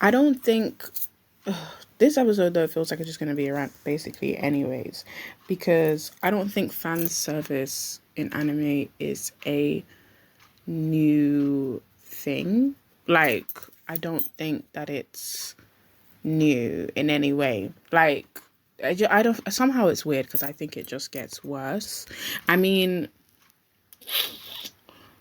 I don't think this episode though feels like it's just going to be a rant basically anyways, because I don't think fan service in anime is a new thing. Like, I don't think that it's new in any way. Like, I don't, somehow it's weird because I think it just gets worse. I mean,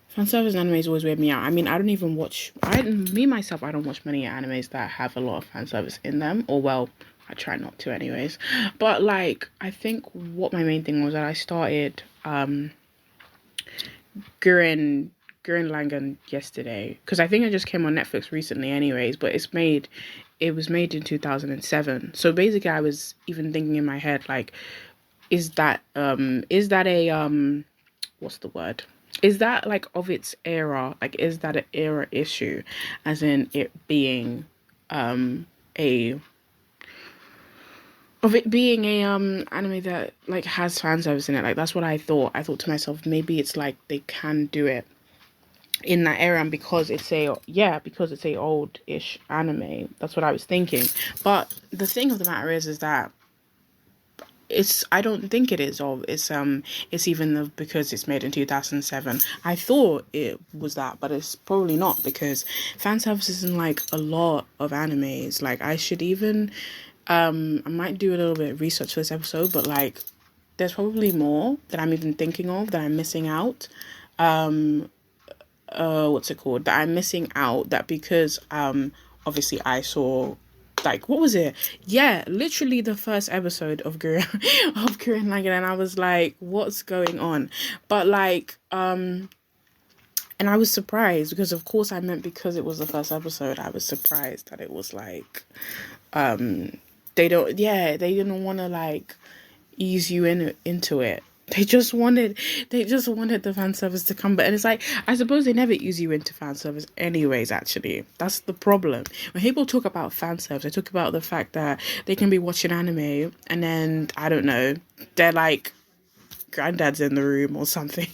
fan service in animes always weird me out. I mean, I don't even watch, me myself, I don't watch many animes that have a lot of fan service in them, or well, I try not to anyways. But like, I think what my main thing was that I started Gurren Gurren Lagann yesterday, because I think it just came on Netflix recently anyways, but it was made in 2007. So basically I was even thinking in my head like, is that a what's the word? Is that like of its era? Like, is that an era issue, as in it being a anime that like has fan service in it? Like, that's what I thought. I thought to myself, maybe it's like they can do it in that era, and because it's a old-ish anime. That's what I was thinking. But the thing of the matter is that I don't think it is of it's even because it's made in 2007. I thought it was that, but it's probably not, because fan service is in like a lot of animes. Like, I should even I might do a little bit of research for this episode, but like there's probably more that I'm even thinking of that I'm missing out. What's it called? That I'm missing out, that because obviously I saw, like, what was it? Yeah, literally the first episode of Gurren Lagann, and I was like, what's going on? But like, and I was surprised because, of course, I meant because it was the first episode, I was surprised that it was like, they didn't want to like ease you into it. They just wanted the fan service to come, but and it's like, I suppose they never ease you into fan service anyways. Actually, that's the problem. When people talk about fan service, they talk about the fact that they can be watching anime and then, I don't know, they're like, granddad's in the room or something.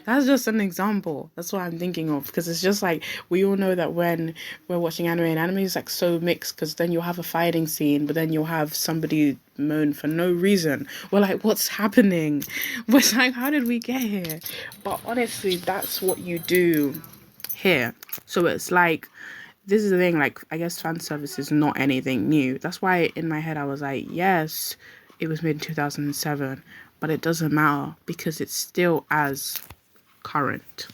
That's just an example. That's what I'm thinking of, because it's just like, we all know that when we're watching anime, and anime is like so mixed, because then you'll have a fighting scene, but then you'll have somebody moan for no reason. We're like, what's happening? We're like, how did we get here? But honestly, that's what you do here. So it's like, this is the thing, like, I guess fan service is not anything new. That's why in my head I was like, yes, it was made in 2007, but it doesn't matter because it's still as current.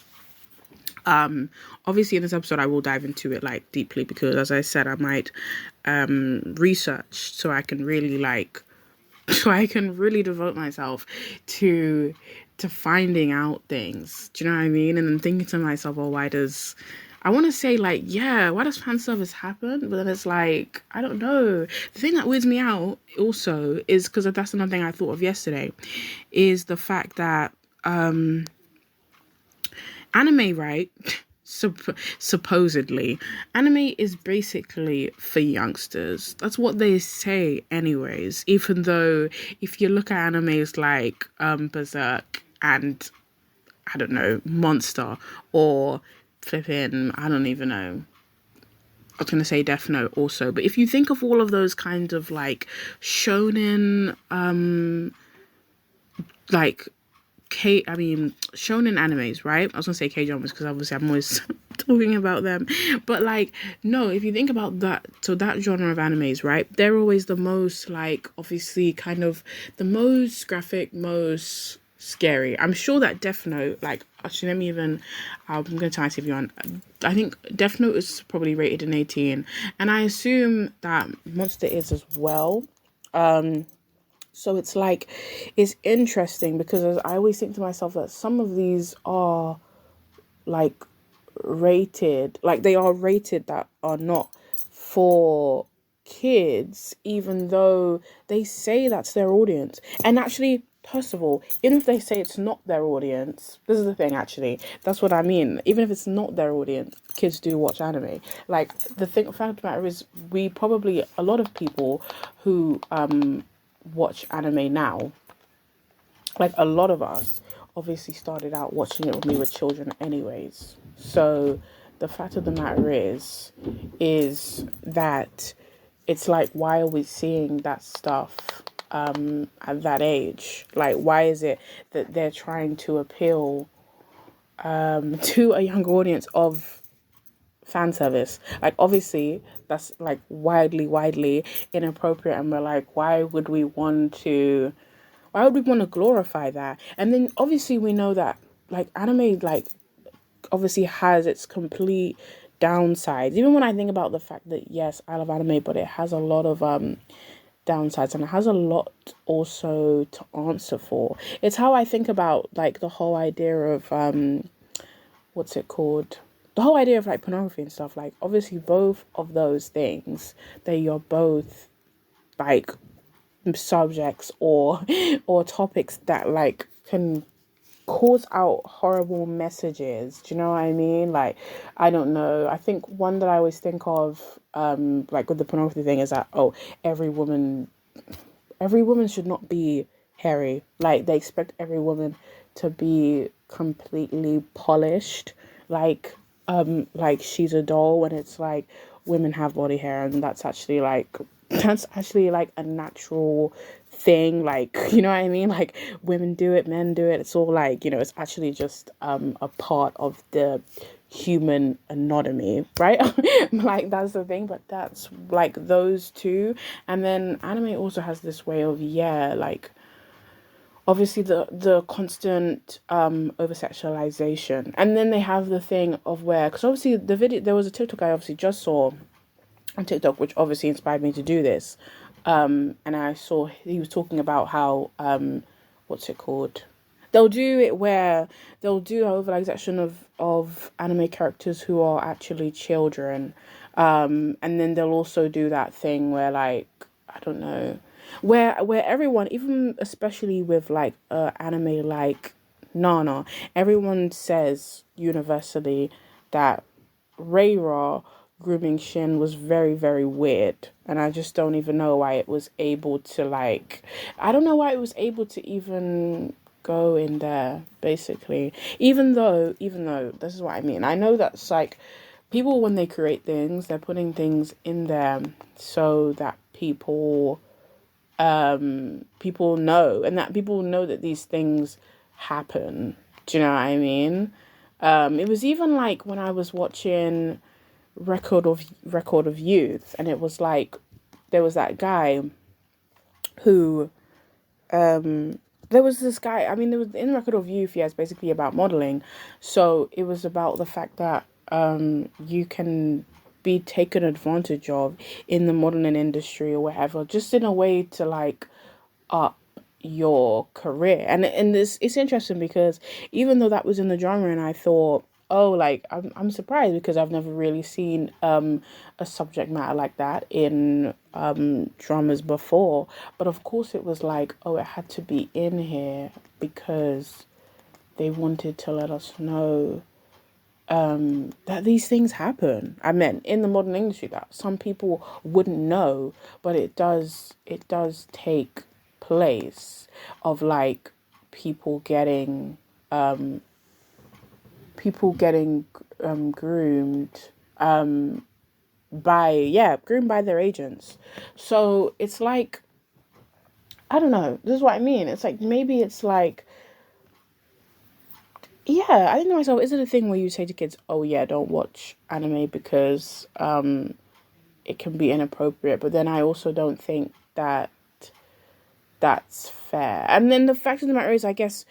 Obviously in this episode I will dive into it like deeply, because as I said, I might research so I can really like so I can really devote myself to finding out things. Do you know what I mean? And then thinking to myself, oh, I want to say like, yeah, why does fan service happen? But then it's like, I don't know. The thing that weirds me out also is, because that's another thing I thought of yesterday, is the fact that anime, right? Supposedly, anime is basically for youngsters. That's what they say anyways. Even though if you look at animes like Berserk and, I don't know, Monster, or flipping, I don't even know, I was going to say Death Note also, but if you think of all of those kinds of like shonen, like shonen animes, right? I was gonna say K-dramas because obviously I'm always talking about them, but like, no, if you think about that, so that genre of animes, right, they're always the most like, obviously, kind of the most graphic, most scary. I'm sure that Death Note, like, actually, let me even, I'm gonna try to see if you on. I think Death Note is probably rated in 18, and I assume that Monster is as well. So it's like, it's interesting because I always think to myself that some of these are like rated, like they are rated that are not for kids, even though they say that's their audience. And actually, first of all, even if they say it's not their audience, this is the thing, actually, that's what I mean. Even if it's not their audience, kids do watch anime. Like, the fact of the matter is, a lot of people who watch anime now, like a lot of us obviously started out watching it when we were children anyways. So the fact of the matter is, is that it's like, why are we seeing that stuff at that age? Like, why is it that they're trying to appeal to a younger audience of fan service? Like, obviously that's like widely inappropriate, and we're like, why would we want to glorify that? And then obviously we know that like anime like obviously has its complete downsides. Even when I think about the fact that yes, I love anime, but it has a lot of downsides, and it has a lot also to answer for. It's how I think about like the whole idea of what's it called? The whole idea of like pornography and stuff. Like obviously both of those things, they are both like subjects or topics that like can calls out horrible messages. Do you know what I mean? Like, I don't know. I think one that I always think of, like with the pornography thing, is that every woman, every woman should not be hairy. Like they expect every woman to be completely polished, like she's a doll. When it's like women have body hair, and that's actually like a natural thing. Like, you know what I mean? Like women do it, men do it. It's all like, it's actually just a part of the human anatomy, right? Like that's the thing. But that's like those two. And then anime also has this way of like obviously the constant over sexualization. And then they have the thing of where, because obviously there was a TikTok I obviously just saw on TikTok, which obviously inspired me to do this. And I saw he was talking about how what's it called? They'll do it where they'll do an overexaction of anime characters who are actually children. And then they'll also do that thing where like, I don't know, where everyone, even especially with like anime like Nana, everyone says universally that Reira grooming Shin was very, very weird. And I just don't even know why it was able to like, I don't know why it was able to even go in there, basically. Even though, this is what I mean. I know that's like, people when they create things, they're putting things in there so that people know, and that people know that these things happen. Do you know what I mean? It was even like when I was watching Record of Youth, and it was like there was that guy who there was this guy, I mean, there was in Record of Youth, yeah, it's basically about modeling. So it was about the fact that you can be taken advantage of in the modeling industry or whatever, just in a way to like up your career. And this, it's interesting because even though that was in the genre, and I thought, like I'm surprised because I've never really seen a subject matter like that in dramas before. But of course it was like, it had to be in here because they wanted to let us know that these things happen. I meant in the modern industry that some people wouldn't know, but it does take place of like people getting groomed groomed by their agents. So it's like, I don't know, this is what I mean. It's like, maybe it's like, yeah, I think to myself, is it a thing where you say to kids, don't watch anime because it can be inappropriate? But then I also don't think that that's fair. And then the fact of the matter is, I guess,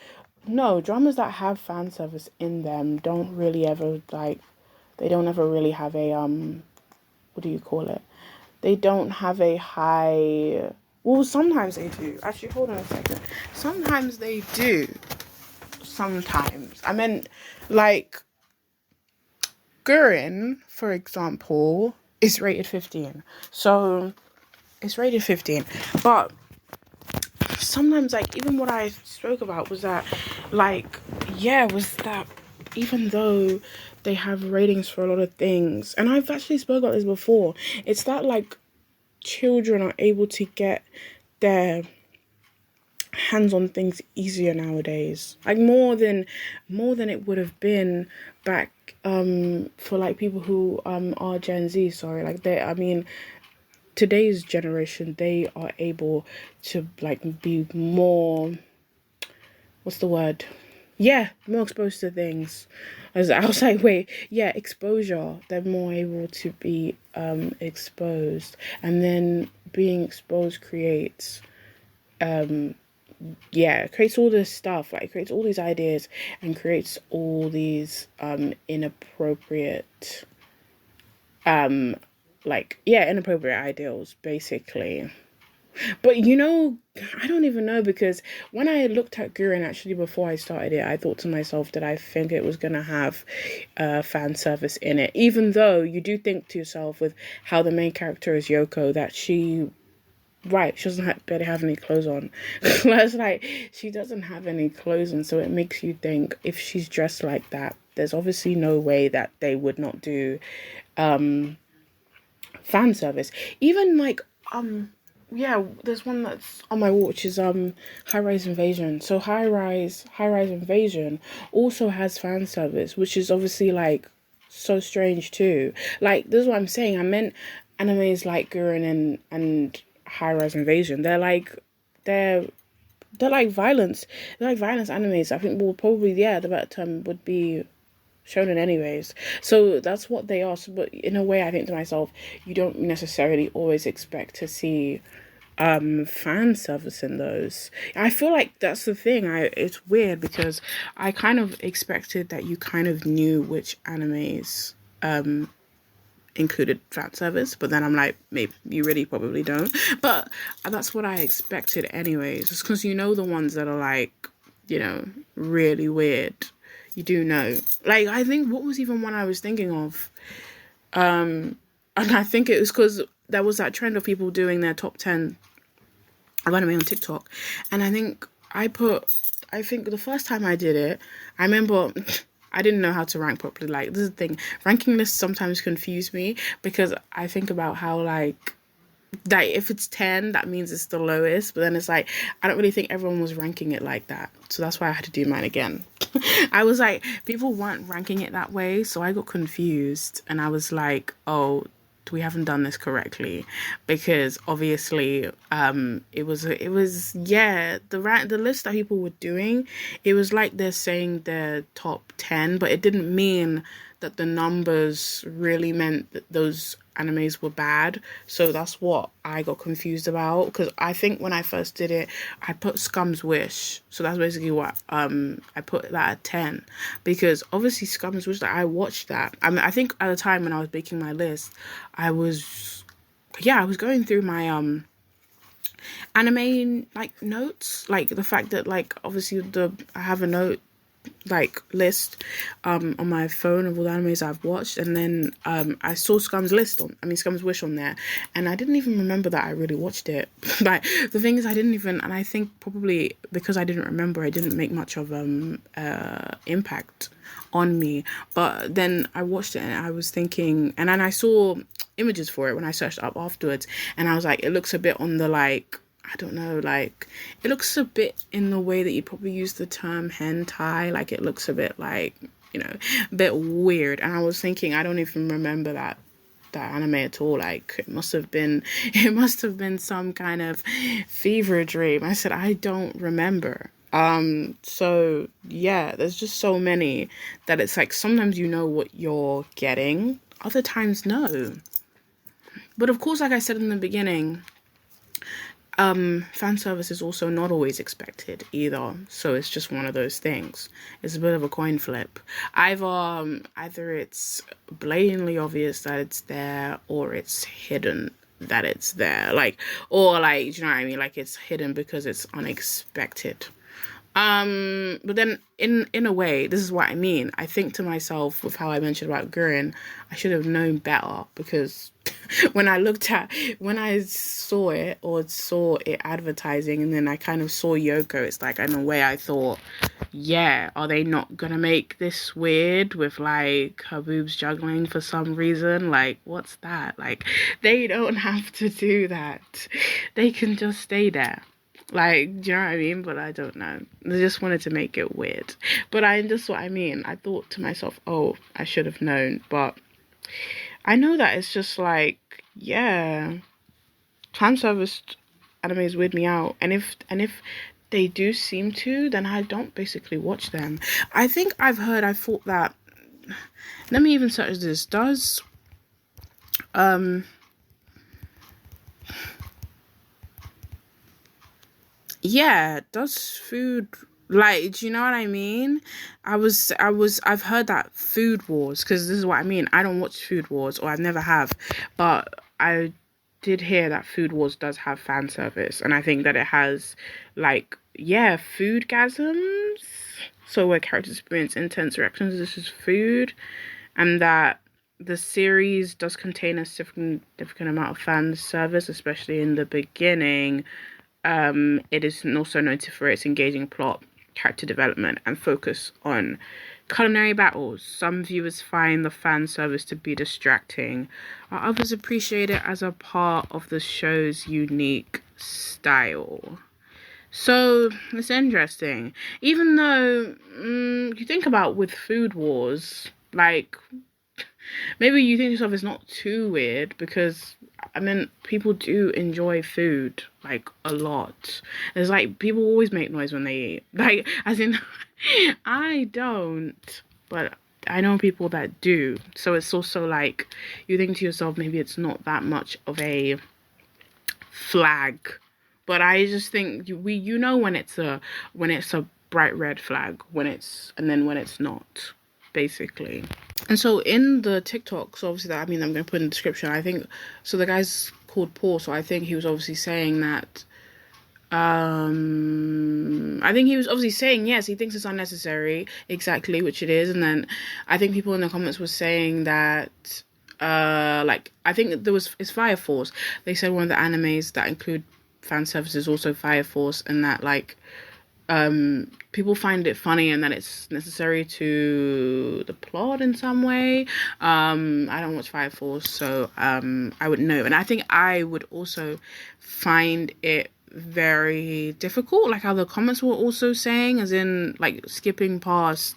no, dramas that have fan service in them don't really ever, like, they don't ever really have a, what do you call it? They don't have a high, well, sometimes they do. Actually, hold on a second. Sometimes they do. Sometimes. I mean, like, Gurren, for example, is rated 15. So, it's rated 15. But sometimes, like, even what I spoke about was that, like, was that even though they have ratings for a lot of things, and I've actually spoken about this before, it's that, like, children are able to get their hands on things easier nowadays, like more than it would have been back for like people who are Gen Z, sorry, like they, I mean, today's generation, they are able to like be more, what's the word? Yeah, more exposed to things. I was like, wait, yeah, exposure. They're more able to be exposed, and then being exposed creates yeah, creates all this stuff, like creates all these ideas and creates all these inappropriate like yeah, inappropriate ideals basically. But you know, I don't even know, because when I looked at Gurren actually before I started it, I thought to myself that I think it was gonna have fan service in it. Even though you do think to yourself with how the main character is Yoko, that she right, she doesn't barely have any clothes on. That's like she doesn't have any clothes on, so it makes you think if she's dressed like that, there's obviously no way that they would not do fan service. Even like yeah, there's one that's on my wall, which is High Rise Invasion. So High Rise Invasion also has fan service, which is obviously like so strange too. Like this is what I'm saying. I meant animes like Gurren and High Rise Invasion. They're they're like violence. They're like violence animes. I think well probably yeah the better term would be shonen anyways. So that's what they are. So, but in a way, I think to myself, you don't necessarily always expect to see fan service in those. I feel like that's the thing. It's weird because I kind of expected that you kind of knew which animes included fan service, but then I'm like, maybe you really probably don't. But that's what I expected anyways, just because you know the ones that are like, you know, really weird. You do know. Like, I think what was even one I was thinking of? And I think it was because there was that trend of people doing their top 10 of anime on TikTok. And I think the first time I did it, I remember I didn't know how to rank properly. Like, this is the thing. Ranking lists sometimes confuse me because I think about how, like if it's 10, that means it's the lowest. But then it's like, I don't really think everyone was ranking it like that. So that's why I had to do mine again. I was like, people weren't ranking it that way. So I got confused. And I was like, oh, we haven't done this correctly, because obviously it was yeah, the list that people were doing, it was like they're saying their top 10, but it didn't mean that the numbers really meant that those animes were bad. So that's what I got confused about, because I think when I first did it, I put Scum's Wish, so that's basically what I put that at 10, because obviously Scum's Wish, that I watched that. I mean, I think at the time when I was making my list, I was going through my anime like notes, like the fact that like obviously I have a note like list on my phone of all the animes I've watched, and then I saw Scum's Wish on there, and I didn't even remember that I really watched it. Like the thing is, I didn't even, and I think probably because I didn't remember, it didn't make much of impact on me. But then I watched it and I was thinking, and then I saw images for it when I searched up afterwards, and I was like, it looks a bit on the like, I don't know, like, it looks a bit in the way that you probably use the term hentai. Like, it looks a bit like, you know, a bit weird. And I was thinking, I don't even remember that anime at all. Like, it must have been some kind of fever dream. I said, I don't remember. So yeah, there's just so many that it's like, sometimes you know what you're getting, other times no. But of course, like I said in the beginning, fan service is also not always expected either, so it's just one of those things. It's a bit of a coin flip. Either it's blatantly obvious that it's there, or it's hidden that it's there, like, or like, do you know what I mean, like it's hidden because it's unexpected. But then in a way, this is what I mean. I think to myself, with how I mentioned about Gurren, I should have known better, because when I saw it advertising, and then I kind of saw Yoko, it's like, in a way I thought, yeah, are they not gonna make this weird with like her boobs juggling for some reason? Like, what's that? Like, they don't have to do that. They can just stay there. Like, do you know what I mean? But I don't know. I just wanted to make it weird. But that's what I mean. I thought to myself, oh, I should have known. But I know that it's just like, yeah, fan service animes weird me out. And if they do seem to, then I don't basically watch them. I thought that, let me even search this. Does food, like, do you know what I mean? I've heard that Food Wars, because this is what I mean. I don't watch Food Wars, or I've never have, but I did hear that Food Wars does have fan service, and I think that it has, like, yeah, food gasms. So where characters experience intense reactions, this is food, and that the series does contain a significant amount of fan service, especially in the beginning. It is also noted for its engaging plot, character development, and focus on culinary battles. Some viewers find the fan service to be distracting, while others appreciate it as a part of the show's unique style. So it's interesting. Even though you think about with Food Wars, like, maybe you think to yourself it's not too weird, because I mean, people do enjoy food, like, a lot. It's like people always make noise when they eat. Like, as in, I don't, but I know people that do. So it's also like, you think to yourself, maybe it's not that much of a flag. But I just think when it's a bright red flag, and then when it's not, basically. And so in the TikTok, so obviously I'm going to put in the description, I think, so the guy's called Paul, so I think he was obviously saying that, I think he was obviously saying, yes, he thinks it's unnecessary, exactly, which it is, and then I think people in the comments were saying that, like, I think it's Fire Force. They said one of the animes that include fan service is also Fire Force, and that, like, people find it funny and that it's necessary to the plot in some way. I don't watch Fire Force, so I wouldn't know. And I think I would also find it very difficult, like how the comments were also saying, as in, like, skipping past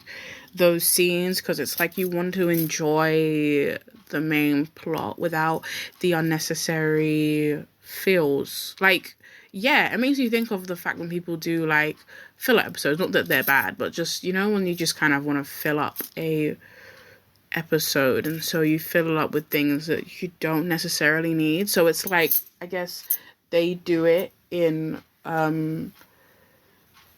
those scenes, because it's like you want to enjoy the main plot without the unnecessary feels. Like, yeah, it makes you think of the fact when people do, like, filler episodes. Not that they're bad, but just, when you just kind of want to fill up a episode, and so you fill it up with things that you don't necessarily need. So it's like, I guess they do it in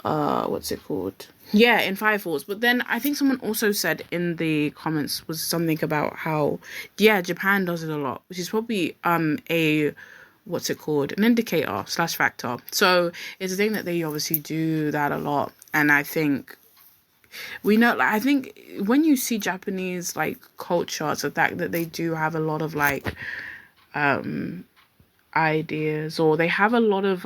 what's it called? Yeah, in Fire Force. But then I think someone also said in the comments was something about how, yeah, Japan does it a lot, which is probably a what's it called? An indicator / factor. So it's a thing that they obviously do that a lot. And I think we know, like, I think when you see Japanese, like, cultures, the fact that they do have a lot of, like, ideas, or they have a lot of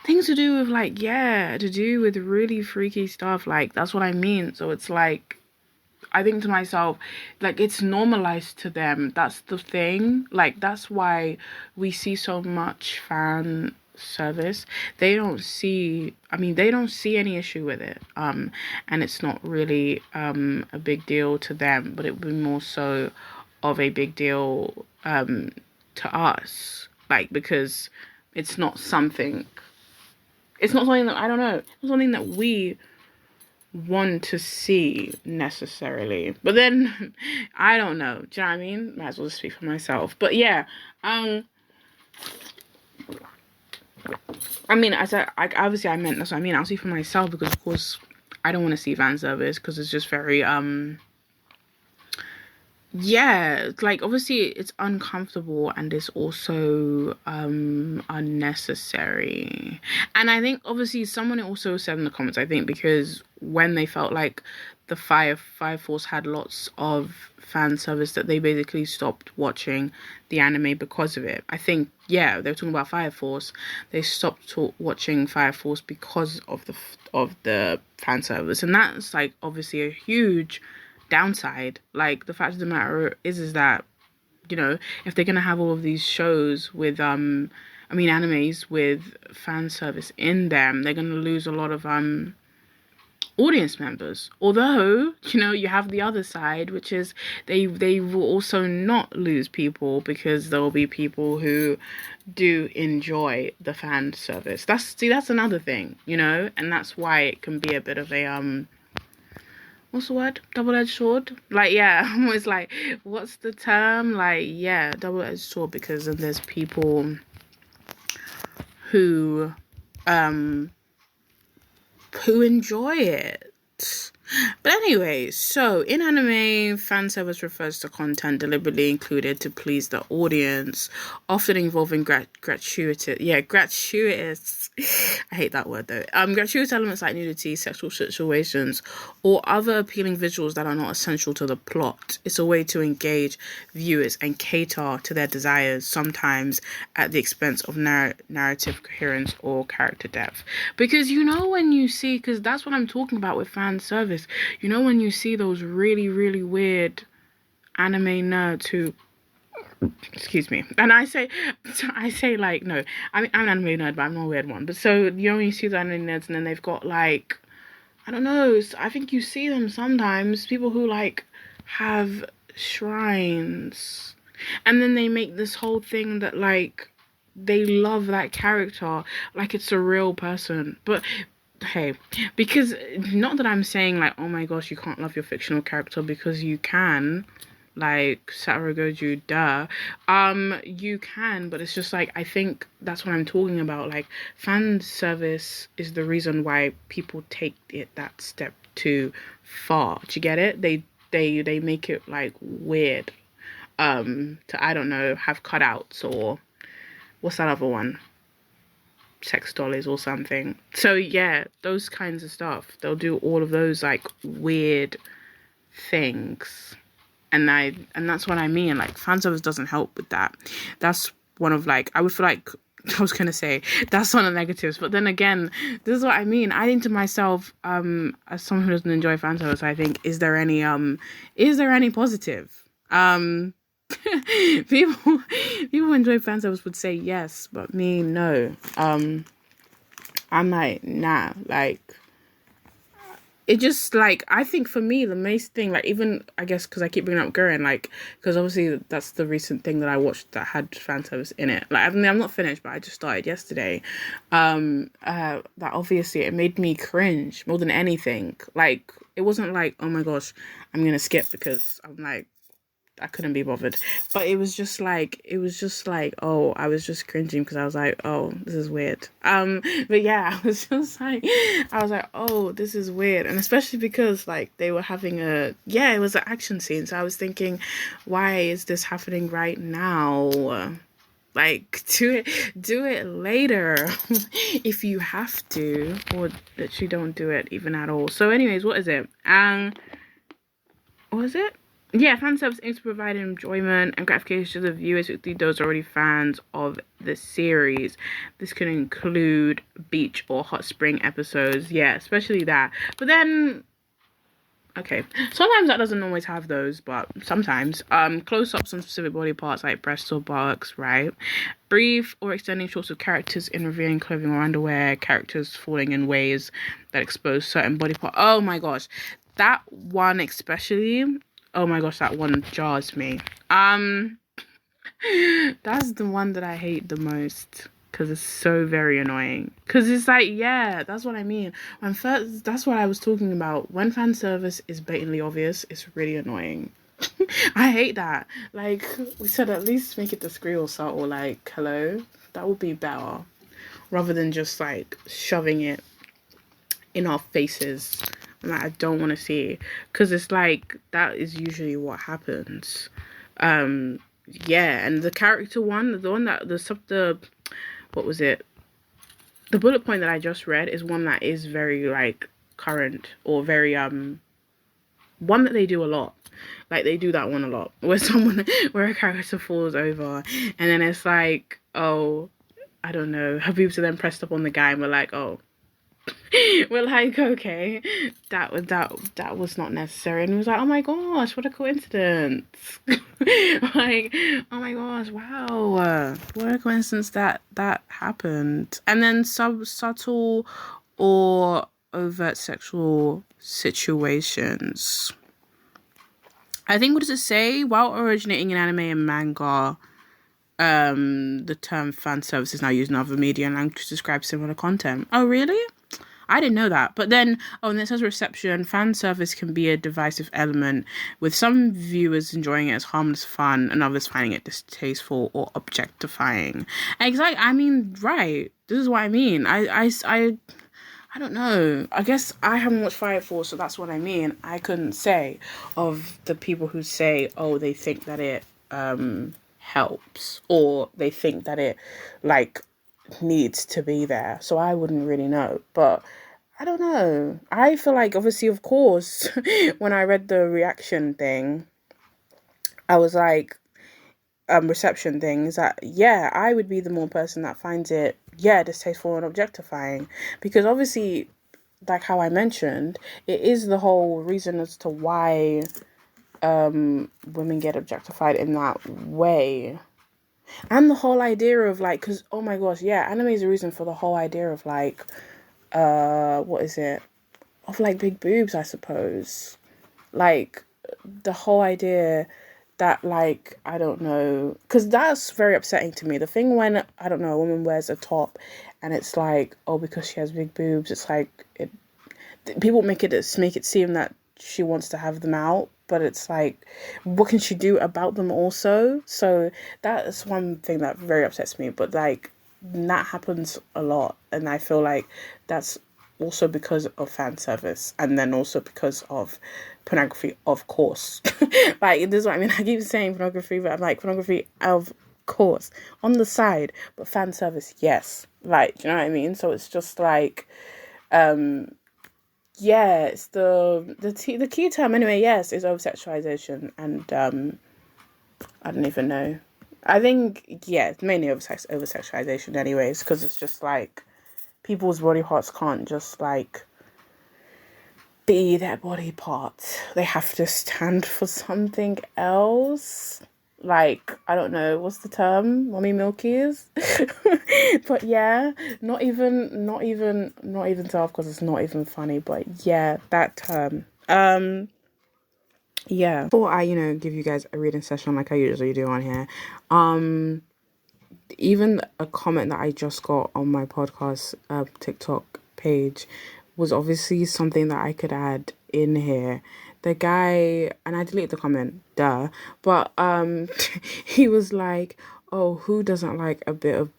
things to do with, like, yeah, to do with really freaky stuff. Like, that's what I mean. So it's like, I think to myself, like, it's normalized to them. That's the thing. Like, that's why we see so much fan service. They don't see any issue with it. And it's not really a big deal to them, but it would be more so of a big deal to us. Like, because it's not something that, I don't know, it's not something that we want to see necessarily. But then I don't know, do you know what I mean? Might as well just speak for myself. But yeah, I mean, as I obviously I meant that's what I mean. I'll speak for myself, because of course I don't want to see fan service, because it's just very yeah, like, obviously it's uncomfortable, and it's also unnecessary. And I think obviously someone also said in the comments, I think because when they felt like the Fire Force had lots of fan service, that they basically stopped watching the anime because of it. I think, yeah, they were talking about Fire Force. They stopped watching Fire Force because of the fan service, and that's, like, obviously a huge downside. Like, the fact of the matter is that, if they're gonna have all of these shows with animes with fan service in them, they're gonna lose a lot of audience members. Although, you have the other side, which is they will also not lose people, because there will be people who do enjoy the fan service. That's another thing, and that's why it can be a bit of a what's the word? Double-edged sword? Like, yeah, I'm always like, what's the term? Like, yeah, double-edged sword, because then there's people who enjoy it. But anyway, so in anime, fan service refers to content deliberately included to please the audience, often involving gratuitous. I hate that word though. Gratuitous elements like nudity, sexual situations, or other appealing visuals that are not essential to the plot. It's a way to engage viewers and cater to their desires, sometimes at the expense of narrative coherence or character depth. Because when you see, because that's what I'm talking about with fan service. When you see those really, really weird anime nerds who, excuse me, and I say like, no, I'm an anime nerd, but I'm not a weird one. But so, you see the anime nerds, and then they've got like, I don't know, I think you see them sometimes, people who like have shrines, and then they make this whole thing that like, they love that character like it's a real person. But hey, because not that I'm saying like, oh my gosh, you can't love your fictional character, because you can, like Satoru Gojo, duh. You can, but it's just like, I think that's what I'm talking about. Like, fan service is the reason why people take it that step too far. Do you get it? They make it like weird. To, I don't know, have cutouts, or what's that other one? Sex dollies or something. So yeah, those kinds of stuff. They'll do all of those like weird things. And that's what I mean. Like, fan service doesn't help with that. That's one of like, I would feel like, I was gonna say that's one of the negatives, but then again, this is what I mean. I think to myself, as someone who doesn't enjoy fan service, I think, is there any positive? people who enjoy fan service would say yes, but me, no. I'm like, nah. Like, it just, like, I think for me, the main thing, like, even, I guess, because I keep bringing up Gurren, like, because obviously that's the recent thing that I watched that had fan service in it. Like, I mean, I'm not finished, but I just started yesterday. That obviously it made me cringe more than anything. Like, it wasn't like, oh my gosh, I'm gonna skip because I'm like, I couldn't be bothered. But it was just like, oh, I was just cringing because I was like, oh, this is weird. But yeah, I was like, oh, this is weird. And especially because like they were having it was an action scene. So I was thinking, why is this happening right now? Like, do it later if you have to, or literally don't do it even at all. So anyways, what is it? What was it? Yeah, fan service aims to provide enjoyment and gratification to the viewers, particularly those already fans of the series. This could include beach or hot spring episodes. Yeah, especially that. But then, okay, sometimes that doesn't always have those, but sometimes. Close-ups on specific body parts like breasts or buttocks, right? Brief or extending shots of characters in revealing clothing or underwear, characters falling in ways that expose certain body parts. Oh my gosh, that one especially... Oh my gosh, that one jars me. That's the one that I hate the most, because it's so very annoying. Because it's like, yeah, that's what I mean. That's what I was talking about. When fan service is blatantly obvious, it's really annoying. I hate that. Like, we said, at least make it discreet or subtle, like, hello? That would be better. Rather than just, like, shoving it in our faces. Like, I don't want to see, because it's like, that is usually what happens. Yeah, and the character one, the one that, what was it? The bullet point that I just read is one that is very, like, current, or very, one that they do a lot. Like, they do that one a lot, where a character falls over, and then it's like, oh, I don't know, Habib's then pressed up on the guy, and we're like, oh, we're like, okay, that was not necessary. And he was like, oh my gosh, what a coincidence. Like, oh my gosh, wow, what a coincidence that happened. And then subtle or overt sexual situations. I think, what does it say? While originating in anime and manga, the term fan service is now used in other media and language to describe similar content. Oh, really? I didn't know that. But then, and it says reception. Fan service can be a divisive element, with some viewers enjoying it as harmless fun and others finding it distasteful or objectifying. Exactly. I mean, right. This is what I mean. I don't know. I guess I haven't watched Fire Force, so that's what I mean. I couldn't say of the people who say, oh, they think that it helps, or they think that it like needs to be there. So I wouldn't really know. But I don't know. I feel like, obviously, of course, when I read the reaction thing, I was like, reception things, that yeah, I would be the more person that finds it distasteful and objectifying, because obviously, like how I mentioned, it is the whole reason as to why women get objectified in that way. And the whole idea of like, because oh my gosh, yeah, anime is a reason for the whole idea of like what is it, of like big boobs, I suppose. Like the whole idea that, like, I don't know, because that's very upsetting to me. The thing when, I don't know, a woman wears a top and it's like, oh, because she has big boobs, it's like, people make it seem that she wants to have them out, but it's like, what can she do about them also? So that is one thing that very upsets me, but like, that happens a lot, and I feel like that's also because of fan service, and then also because of pornography, of course. Like, this is what I mean. I keep saying pornography, but I'm like, pornography, of course, on the side, but fan service, yes. Like, do you know what I mean? So it's just like, yeah, it's the key term anyway, yes, is over-sexualization, and I don't even know. I think, yeah, it's mainly over-sexualization anyways, because it's just like, people's body parts can't just like be their body parts. They have to stand for something else. Like, I don't know, what's the term? Mommy milkies? But yeah, not even to, because it's not even funny, but yeah, that term. Yeah. Before I, give you guys a reading session like I usually do on here, even a comment that I just got on my podcast TikTok page was obviously something that I could add in here. The guy, and I deleted the comment, duh, but he was like, oh, who doesn't like a bit of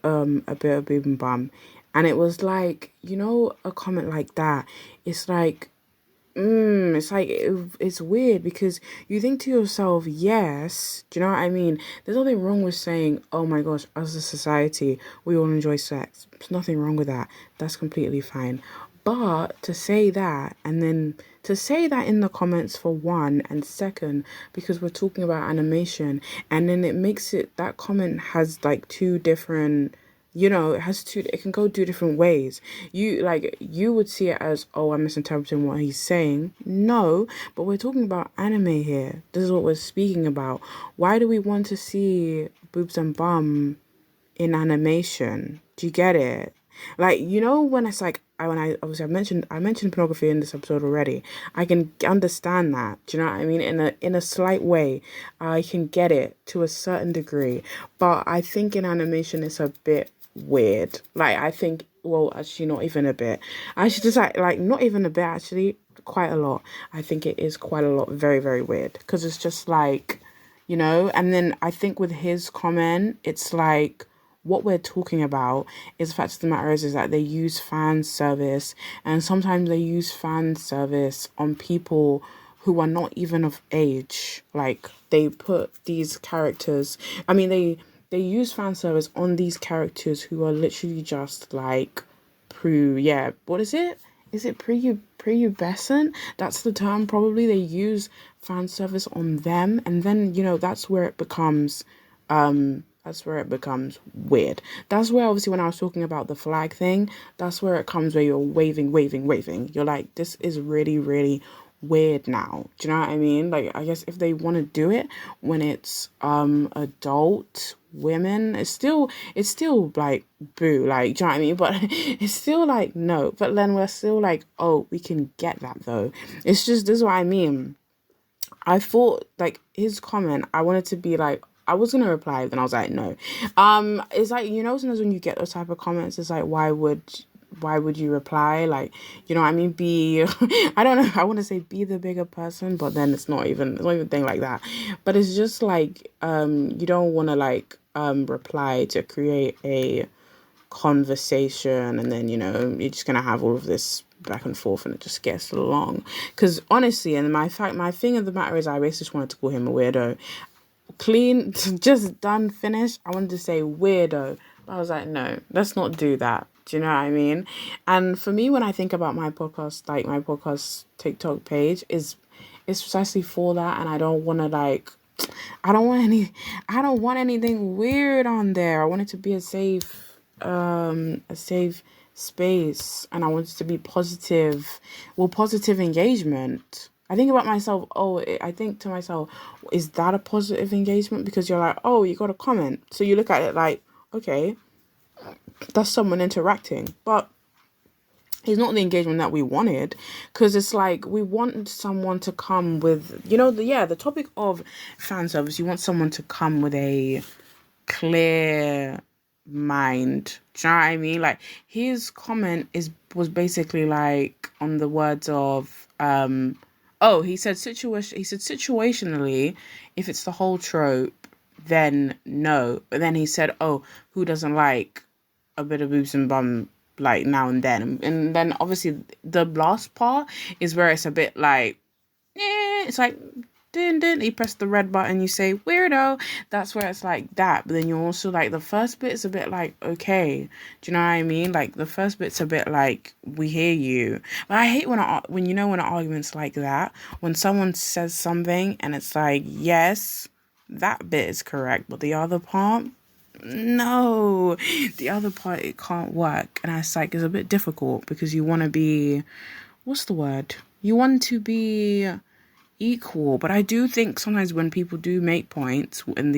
boob and bum? And it was like, a comment like that, it's like, it's like, it's weird, because you think to yourself, yes, do you know what I mean? There's nothing wrong with saying, oh my gosh, as a society, we all enjoy sex. There's nothing wrong with that. That's completely fine. But to say that, and then to say that in the comments, for one, and second, because we're talking about animation, and then it makes it, that comment has like two different, it can go two different ways. You would see it as, oh, I'm misinterpreting what he's saying. No, but we're talking about anime here. This is what we're speaking about. Why do we want to see boobs and bum in animation? Do you get it? Like, when it's like, I mentioned pornography in this episode already. I can understand that. Do you know what I mean? In a slight way, I can get it to a certain degree. But I think in animation it's a bit weird. Like, I think, well, actually not even a bit. I should just like not even a bit, actually, quite a lot. I think it is quite a lot, very, very weird. Because it's just like, and then I think with his comment, it's like, what we're talking about is, the fact of the matter is that they use fan service, and sometimes they use fan service on people who are not even of age. Like, they put these characters, they use fan service on these characters who are literally just like what is it? Is it prepubescent? That's the term, probably. They use fan service on them, and then, that's where it becomes that's where it becomes weird. That's where, obviously, when I was talking about the flag thing, that's where it comes where you're waving, waving, waving. You're like, this is really, really weird now. Do you know what I mean? Like, I guess if they want to do it when it's adult women, it's still like boo, like, do you know what I mean? But it's still like no. But then we're still like, oh, we can get that though. It's just, this is what I mean. I thought, like, his comment, I wanted to be like, I was gonna reply, then I was like, no. It's like, sometimes when you get those type of comments, it's like, why would you reply? Like, you know what I mean? I don't know, I want to say be the bigger person, but then it's not even a thing like that. But it's just like, you don't want to, like, reply to create a conversation, and then you're just gonna have all of this back and forth, and it just gets long. Because honestly, and my thing of the matter is, I basically just wanted to call him a weirdo. Clean, just done, finished. I wanted to say weirdo, but I was like, no, let's not do that. Do you know what I mean? And for me, when I think about my podcast, like my podcast TikTok page, it's precisely for that, and I don't want to, like, I don't want anything weird on there. I want it to be a safe space, and I want it to be positive engagement. I think about myself, I think to myself, is that a positive engagement? Because you're like, oh, you got a comment, so you look at it like, okay, that's someone interacting. But it's not the engagement that we wanted, because it's like, we want someone to come with, the topic of fan service. You want someone to come with a clear mind. Do you know what I mean? Like, his comment was basically like, on the words of he said situationally, if it's the whole trope, then no. But then he said, oh, who doesn't like a bit of boobs and bum, like, now and then? And then obviously the last part is where it's a bit like, it's like, you press the red button, you say weirdo. That's where it's like that. But then you're also like, the first bit is a bit like, okay, do you know what I mean? Like, the first bit's a bit like, we hear you. But I hate when when an argument's like that, when someone says something and it's like, yes, that bit is correct, but the other part, no, the other part, it can't work. And it's like, it's a bit difficult, because you want to be, what's the word? You want to be equal. But I do think sometimes when people do make points, in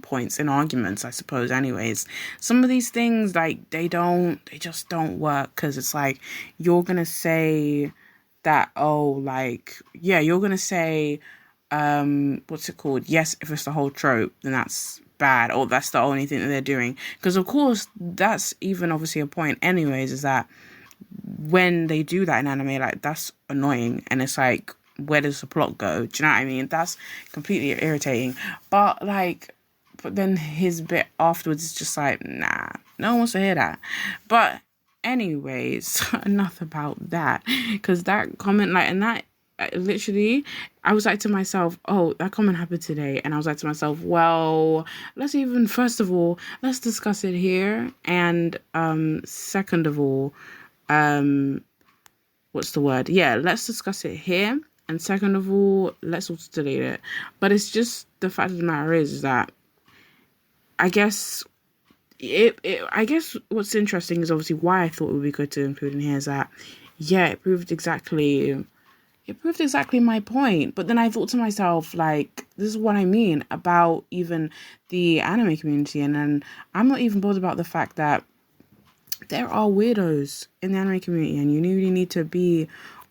points, in arguments, I suppose, anyways, some of these things, like, they just don't work. Because it's like, you're gonna say that, you're gonna say, what's it called? Yes, if it's the whole trope, then that's bad, or that's the only thing that they're doing. Because of course, that's even obviously a point anyways, is that when they do that in anime, like, that's annoying, and it's like, where does the plot go? Do you know what I mean? That's completely irritating. But then his bit afterwards is just like, nah, no one wants to hear that. But anyways, enough about that, because that comment, like, and that, literally, I was like to myself, oh, that comment happened today, and I was like to myself, well, first of all, let's discuss it here, and second of all, what's the word? Yeah, let's discuss it here. And second of all, let's also delete it. But it's just, the fact of the matter is that, I guess, I guess what's interesting is obviously why I thought it would be good to include in here is that, yeah, it proved exactly my point. But then I thought to myself, like, this is what I mean about even the anime community. And then I'm not even bothered about the fact that there are weirdos in the anime community, and you really need to be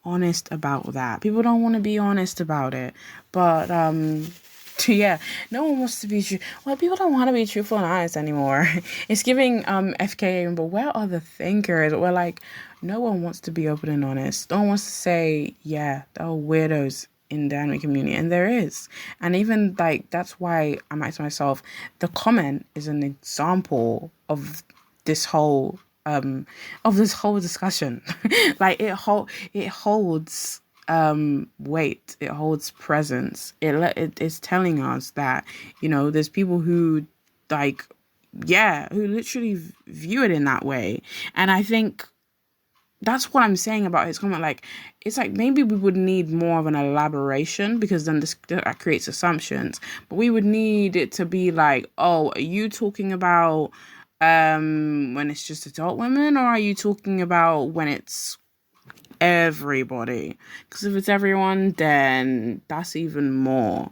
honest about that. People don't want to be honest about it, but yeah, no one wants to be true. Well, people don't want to be truthful and honest anymore. It's giving FKA, but where are the thinkers? We're like, no one wants to be open and honest. No one wants to say, yeah, there are weirdos in the anime community, and there is. And even, like, that's why I'm like to myself, the comment is an example of this whole discussion. Like, it holds weight, it holds presence. It's telling us that, there's people who, like, who literally view it in that way. And I think, that's what I'm saying about his comment. Like, it's like maybe we would need more of an elaboration, because then that creates assumptions. But we would need it to be like, oh, are you talking about when it's just adult women, or are you talking about when it's everybody? Because if it's everyone, then that's even more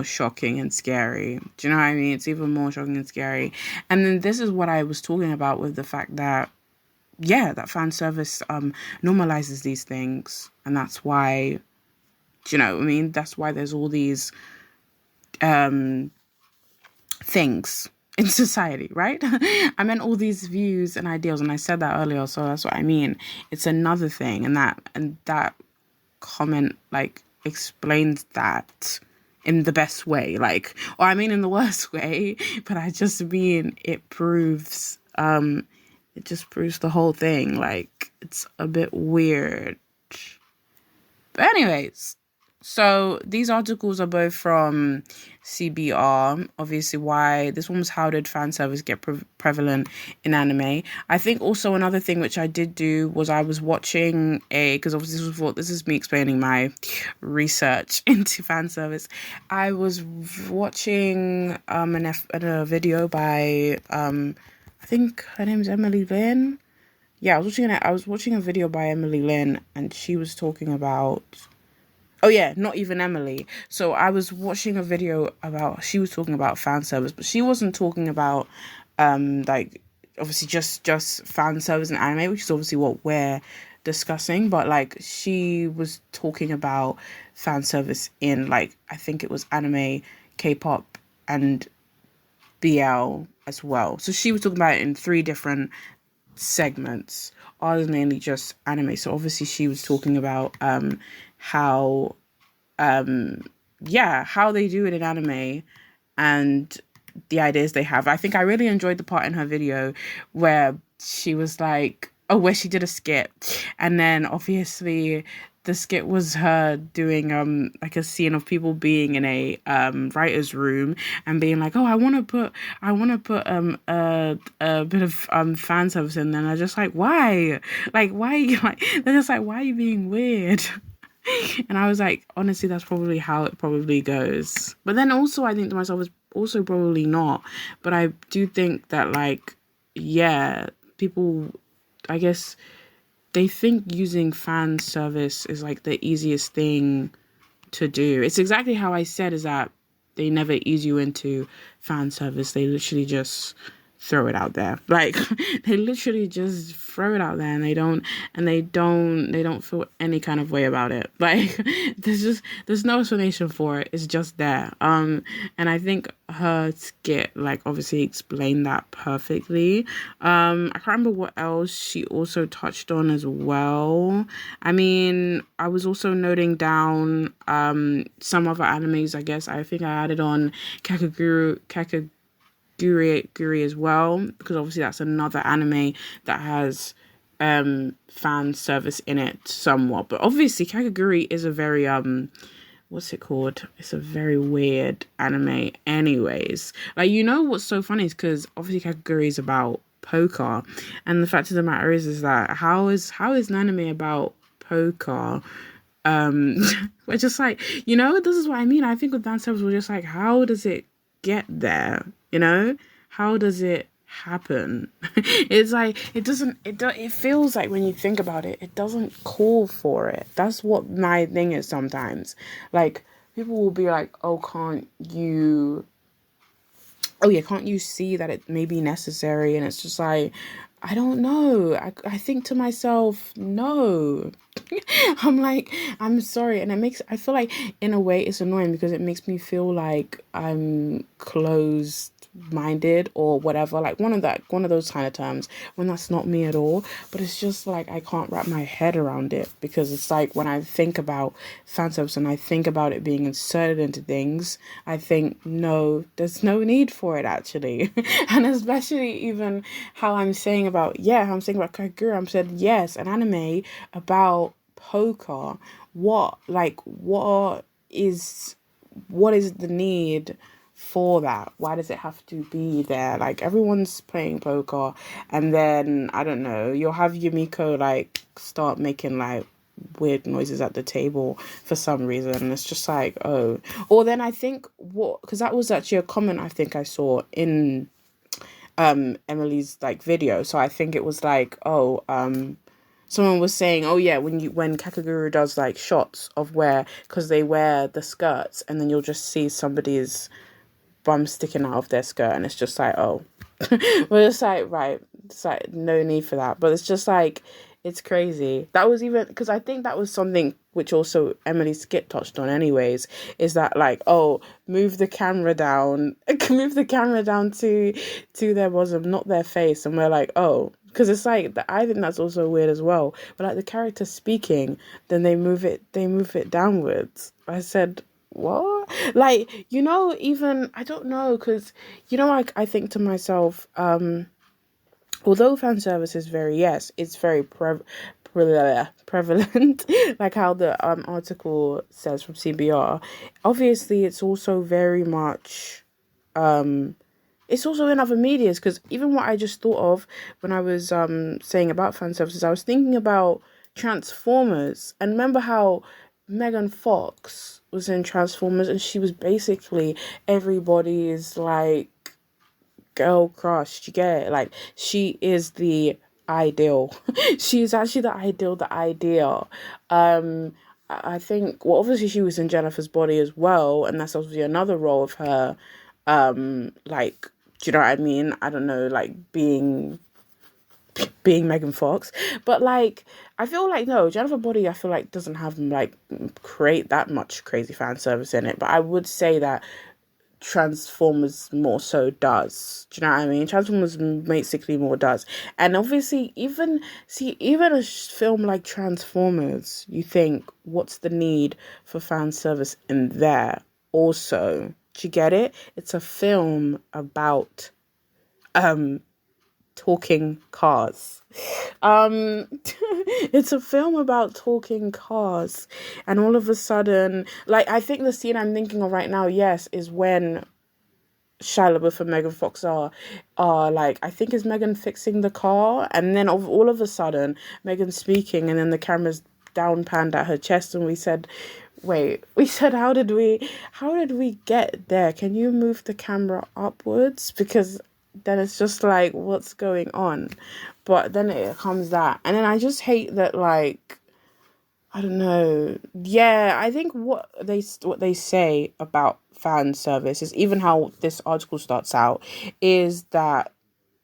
shocking and scary. Do you know what I mean? It's even more shocking and scary. And then this is what I was talking about with the fact that, yeah, that fan service normalizes these things. And that's why, do you know what I mean? That's why there's all these things in society, right? I meant all these views and ideals, and I said that earlier, so that's what I mean. It's another thing, and that comment like explains that in the best way, like, or I mean in the worst way, but I just mean it just proves the whole thing. Like, it's a bit weird. But anyways, so these articles are both from CBR. Obviously, why this one was, how did fan service get prevalent in anime? I think also another thing which I did do was I was watching because obviously this is me explaining my research into fan service. I was watching a video by I think her name is Emily Lynn. Yeah, I was watching a video by Emily Lynn, and she was talking about, oh yeah, not even Emily. So I was watching a video about, she was talking about fan service, but she wasn't talking about like obviously just fan service in anime, which is obviously what we're discussing, but like she was talking about fan service in, like, I think it was anime, K-pop, and BL as well. So she was talking about it in 3 different segments. Ours mainly just anime. So obviously she was talking about how they do it in anime and the ideas they have. I think I really enjoyed the part in her video where she was like, where she did a skit, and then obviously the skit was her doing like a scene of people being in a writer's room and being like, oh, I want to put a bit of fan service in there. And they're just like, why? Like, why? Like, they're just like, why are you being weird? And I was like, honestly, that's probably how it probably goes. But then also I think to myself, it's also probably not. But I do think that, like, yeah, people, I guess, they think using fan service is like the easiest thing to do. It's exactly how I said, is that they never ease you into fan service. They literally just throw it out there. Like, they literally just throw it out there, and they don't feel any kind of way about it. Like, there's no explanation for it. It's just there. And I think her skit, like, obviously explained that perfectly. I can't remember what else she also touched on as well. I mean, I was also noting down some other animes, I guess. I think I added on Kakaguri as well, because obviously that's another anime that has fan service in it somewhat. But obviously Kakaguri is a very what's it called? It's a very weird anime anyways. Like, you know what's so funny is because obviously Kakaguri is about poker, and the fact of the matter is that how is an anime about poker? We're just like, you know, this is what I mean. I think with fan service, we're just like, how does it get there? You know, how does it happen? It's like, it feels like, when you think about it, it doesn't call for it. That's what my thing is sometimes. Like, people will be like, can't you see that it may be necessary? And it's just like, I don't know. I think to myself, no. I'm like, I'm sorry. And I feel like in a way it's annoying, because it makes me feel like I'm closed minded or whatever, like one of those kind of terms, when that's not me at all. But it's just like, I can't wrap my head around it, because it's like, when I think about fan service and I think about it being inserted into things, I think, no, there's no need for it actually. And especially even how I'm saying about Kagura, I'm said, yes, an anime about poker. What is the need for that? Why does it have to be there? Like, everyone's playing poker, and then, I don't know, you'll have Yumiko, like, start making, like, weird noises at the table for some reason, and it's just like, oh. Or then I think, because that was actually a comment I think I saw in Emily's, like, video. So I think it was like, oh, someone was saying, oh yeah, when Kakaguru does, like, shots of where, because they wear the skirts, and then you'll just see somebody's bum sticking out of their skirt, and it's just like, oh. Well, it's like, right, it's like, no need for that. But it's just like, it's crazy. That was even, because I think that was something which also Emily Skip touched on anyways, is that, like, oh, move the camera down to their bosom, not their face. And we're like, oh, because it's like, I think that's also weird as well. But, like, the character speaking, then they move it downwards. I said, what? Like, even, I don't know, because, I think to myself, although fan service is it's very prevalent, like how the article says from CBR. Obviously, it's also very much, it's also in other medias, because even what I just thought of when I was saying about fan services, I was thinking about Transformers, and remember how Megan Fox was in Transformers, and she was basically everybody's, like, girl crush. You get it? Like, she is the ideal. She's actually the ideal. I think, well, obviously she was in Jennifer's Body as well, and that's obviously another role of her, like, do you know what I mean? I don't know, like, being Megan Fox. But, like, I feel like, no, Jennifer Body, I feel like, doesn't have, like, create that much crazy fan service in it. But I would say that Transformers more so does. Do you know what I mean? Transformers basically more does. And obviously, even a film like Transformers, you think, what's the need for fan service in there? Also, do you get it? It's a film about talking cars. It's a film about talking cars, and all of a sudden, like, I think the scene I'm thinking of right now, yes, is when Shia LaBeouf and Megan Fox are like, I think, is Megan fixing the car, and then all of a sudden Megan's speaking, and then the camera's down panned at her chest, and we said, how did we get there? Can you move the camera upwards? Because then it's just like, what's going on? But then it comes that, and then I just hate that, like, I don't know. Yeah, I think what they say about fan service is, even how this article starts out, is that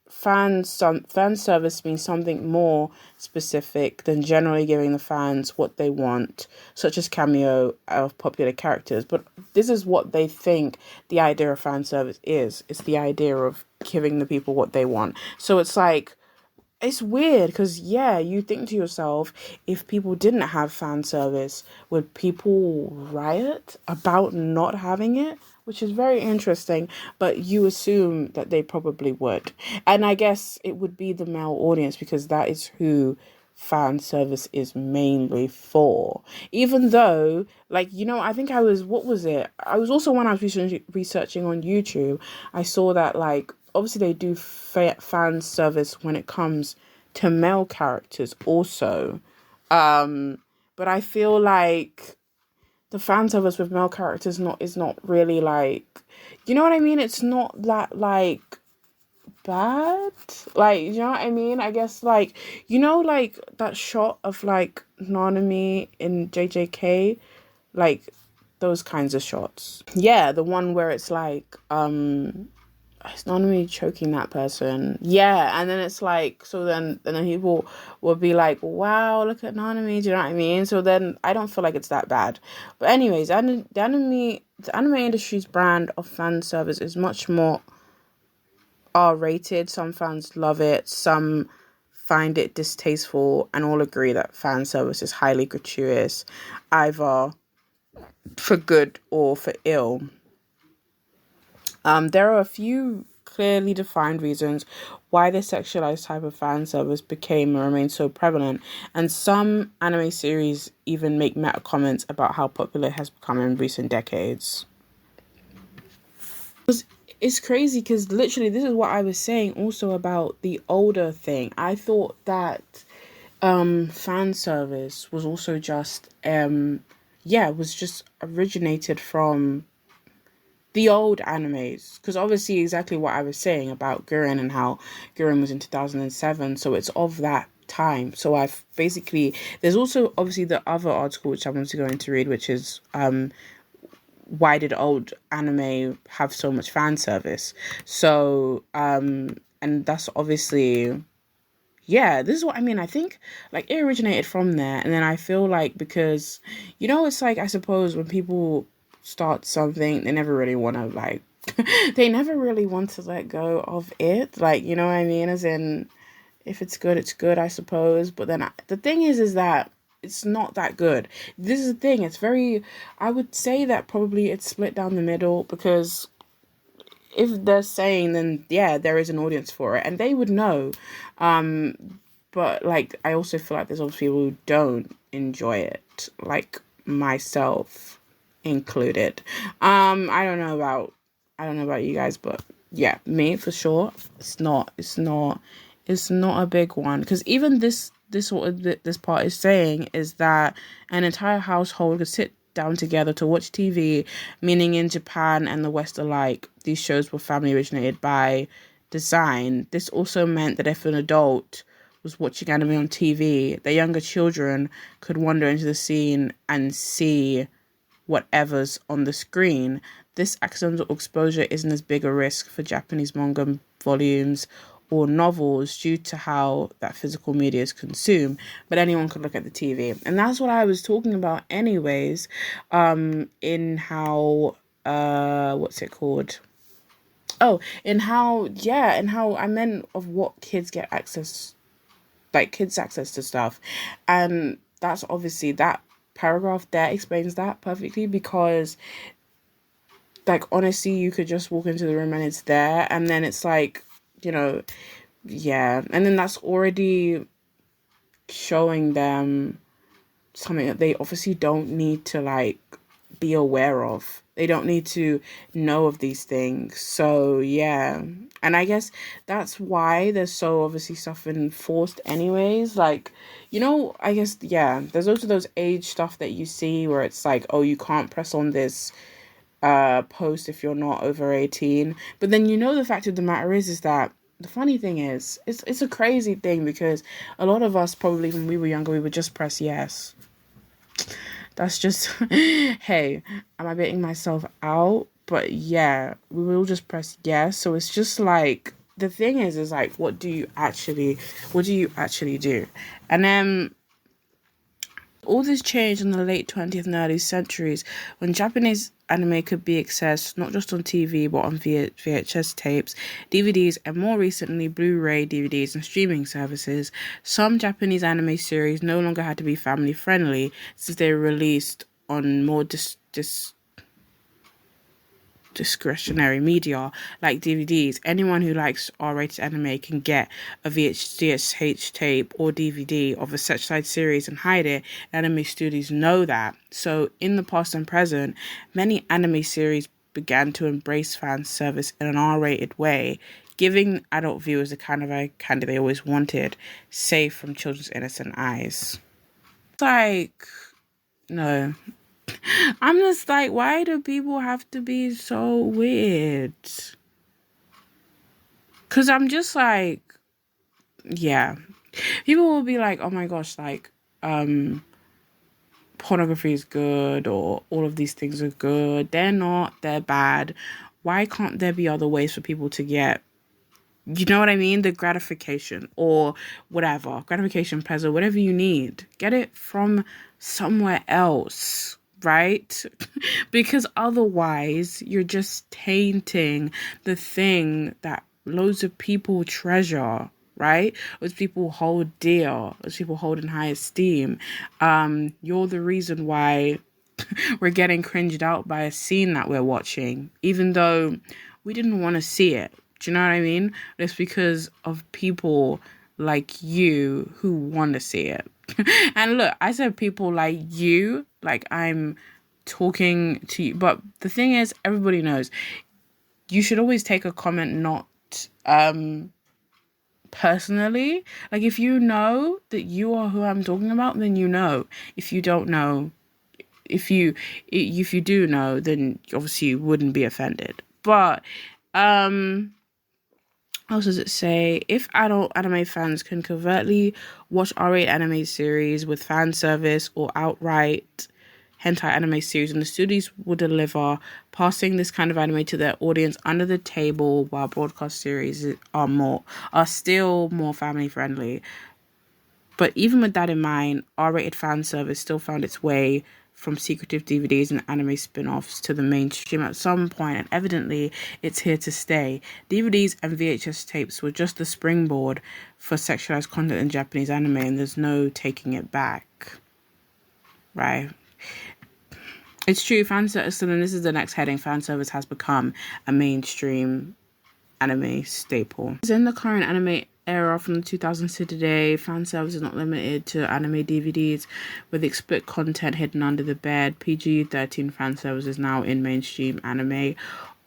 fan service means something more specific than generally giving the fans what they want, such as cameo of popular characters. But this is what they think the idea of fan service is. It's the idea of giving the people what they want. So it's like, it's weird, because, yeah, you think to yourself, if people didn't have fan service, would people riot about not having it? Which is very interesting, but you assume that they probably would. And I guess it would be the male audience, because that is who fan service is mainly for. Even though, like, I think I was also, when I was researching on YouTube, I saw that, like, obviously they do fan service when it comes to male characters also. But I feel like the fan service with male characters is not really, like, you know what I mean? It's not that, like, bad. Like, you know what I mean? I guess, like, like, that shot of, like, Nanami in JJK, like, those kinds of shots. Yeah, the one where it's like, it's not me choking that person. Yeah, and then it's like, so then people will be like, wow, look at Nanami, do you know what I mean? So then I don't feel like it's that bad. But anyways, the anime industry's brand of fan service is much more R-rated. Some fans love it, some find it distasteful, and all agree that fan service is highly gratuitous, either for good or for ill. There are a few clearly defined reasons why this sexualized type of fan service became and remains so prevalent, and some anime series even make meta comments about how popular it has become in recent decades. It's crazy because literally this is what I was saying also about the older thing. I thought that fan service was also just was just originated from the old animes, because obviously exactly what I was saying about Gurren and how Gurren was in 2007, so it's of that time. So I've basically, there's also obviously the other article which I want to go into read, which is why did old anime have so much fan service? So and that's obviously, yeah, this is what I mean. I think like it originated from there, and then I feel like because it's like, I suppose when people start something, they never really want to like they never really want to let go of it. Like, you know what I mean? As in, if it's good, it's good, I suppose. But then the thing is that it's not that good. This is the thing. It's very. I would say that probably it's split down the middle, because if they're saying, then yeah, there is an audience for it, and they would know. But like, I also feel like there's obviously people who don't enjoy it, like myself included. I don't know about you guys, but yeah, me for sure. It's not a big one, because even this what this part is saying is that an entire household could sit down together to watch TV, meaning in Japan and the West alike, these shows were family originated by design. This also meant that if an adult was watching anime on TV, their younger children could wander into the scene and see whatever's on the screen. This accidental exposure isn't as big a risk for Japanese manga volumes or novels due to how that physical media is consumed, but anyone could look at the TV. And that's what I was talking about anyways, in how, what's it called? Oh, in how I meant of what kids get access, like kids access to stuff. And that's obviously, that paragraph there explains that perfectly, because like honestly, you could just walk into the room and it's there, and then it's like, you know, yeah, and then that's already showing them something that they obviously don't need to like be aware of. They don't need to know of these things. So yeah. And I guess that's why there's so obviously stuff enforced anyways. Like, I guess, yeah, there's also those age stuff that you see where it's like, oh, you can't press on this post if you're not over 18. But then the fact of the matter is that the funny thing is, it's a crazy thing, because a lot of us probably when we were younger, we would just press yes. That's just, hey, am I baiting myself out? But yeah, we will just press yes. So it's just like, the thing is like, what do you actually do? And then all this changed in the late 20th and early centuries, when Japanese anime could be accessed not just on TV but on VHS tapes, DVDs, and more recently Blu-ray DVDs and streaming services. Some Japanese anime series no longer had to be family friendly, since they were released on more discretionary media like DVDs. Anyone who likes R-rated anime can get a VHS tape or DVD of a set side series and hide it. Anime studios know that. So in the past and present, many anime series began to embrace fan service in an R-rated way, giving adult viewers the kind of eye candy they always wanted, safe from children's innocent eyes. It's like, no. I'm just like, why do people have to be so weird? Because I'm just like, yeah. People will be like, oh my gosh, like, pornography is good, or all of these things are good. They're not, they're bad. Why can't there be other ways for people to get, you know what I mean? The gratification or whatever, gratification, pleasure, whatever you need. Get it from somewhere else, right? Because otherwise you're just tainting the thing that loads of people treasure, right? Those people hold dear, those people hold in high esteem. You're the reason why we're getting cringed out by a scene that we're watching, even though we didn't want to see it. Do you know what I mean? It's because of people like you who want to see it. And look, I said people like you, like I'm talking to you. But the thing is, everybody knows you should always take a comment not personally. Like, if you know that you are who I'm talking about, then you know. If you don't know, if you do know, then obviously you wouldn't be offended. But what else does it say? If adult anime fans can covertly watch R-rated anime series with fan service or outright hentai anime series, and the studios will deliver, passing this kind of anime to their audience under the table, while broadcast series are still more family friendly. But even with that in mind, R-rated fan service still found its way from secretive DVDs and anime spin-offs to the mainstream at some point, and evidently it's here to stay. DVDs and VHS tapes were just the springboard for sexualized content in Japanese anime, and there's no taking it back. Right? It's true, so then this is the next heading. Fan service has become a mainstream anime staple. In the current anime era from the 2000s to today, fan service is not limited to anime DVDs with explicit content hidden under the bed. PG-13 fan service is now in mainstream anime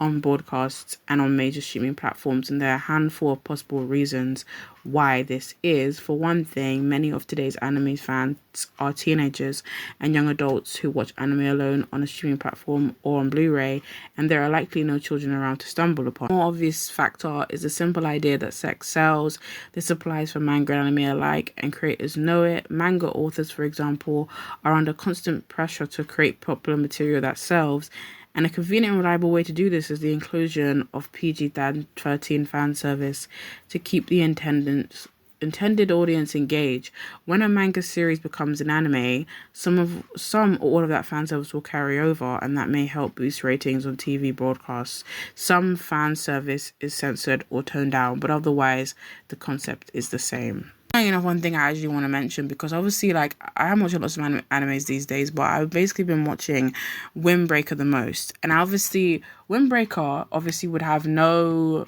on broadcasts and on major streaming platforms, and there are a handful of possible reasons why this is. For one thing, many of today's anime fans are teenagers and young adults who watch anime alone on a streaming platform or on Blu-ray, and there are likely no children around to stumble upon. A more obvious factor is the simple idea that sex sells. This applies for manga and anime alike, and creators know it. Manga authors, for example, are under constant pressure to create popular material that sells, and a convenient and reliable way to do this is the inclusion of PG-13 fan service to keep the intended audience engaged. When a manga series becomes an anime, some or all of that fan service will carry over, and that may help boost ratings on TV broadcasts. Some fan service is censored or toned down, but otherwise the concept is the same. One thing I actually want to mention, because obviously, like, I am watching lots of animes these days, but I've basically been watching Windbreaker the most, and obviously Windbreaker would have no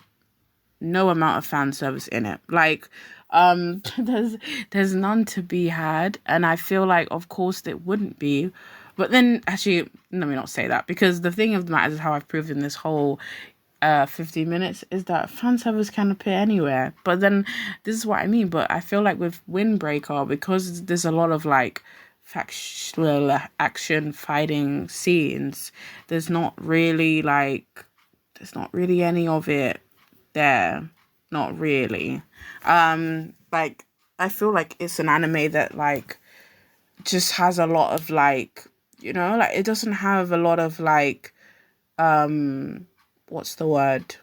amount of fan service in it. Like, there's none to be had, and I feel like, of course, it wouldn't be. But then, actually, let me not say that, because the thing of the matter is how I've proved in this whole 15 minutes is that fan service can appear anywhere. But then this is what I mean. But I feel like with Windbreaker, because there's a lot of like factual action fighting scenes, there's not really any of it there. Not really. Like, I feel like it's an anime that like just has a lot of like, like, it doesn't have a lot of like what's the word?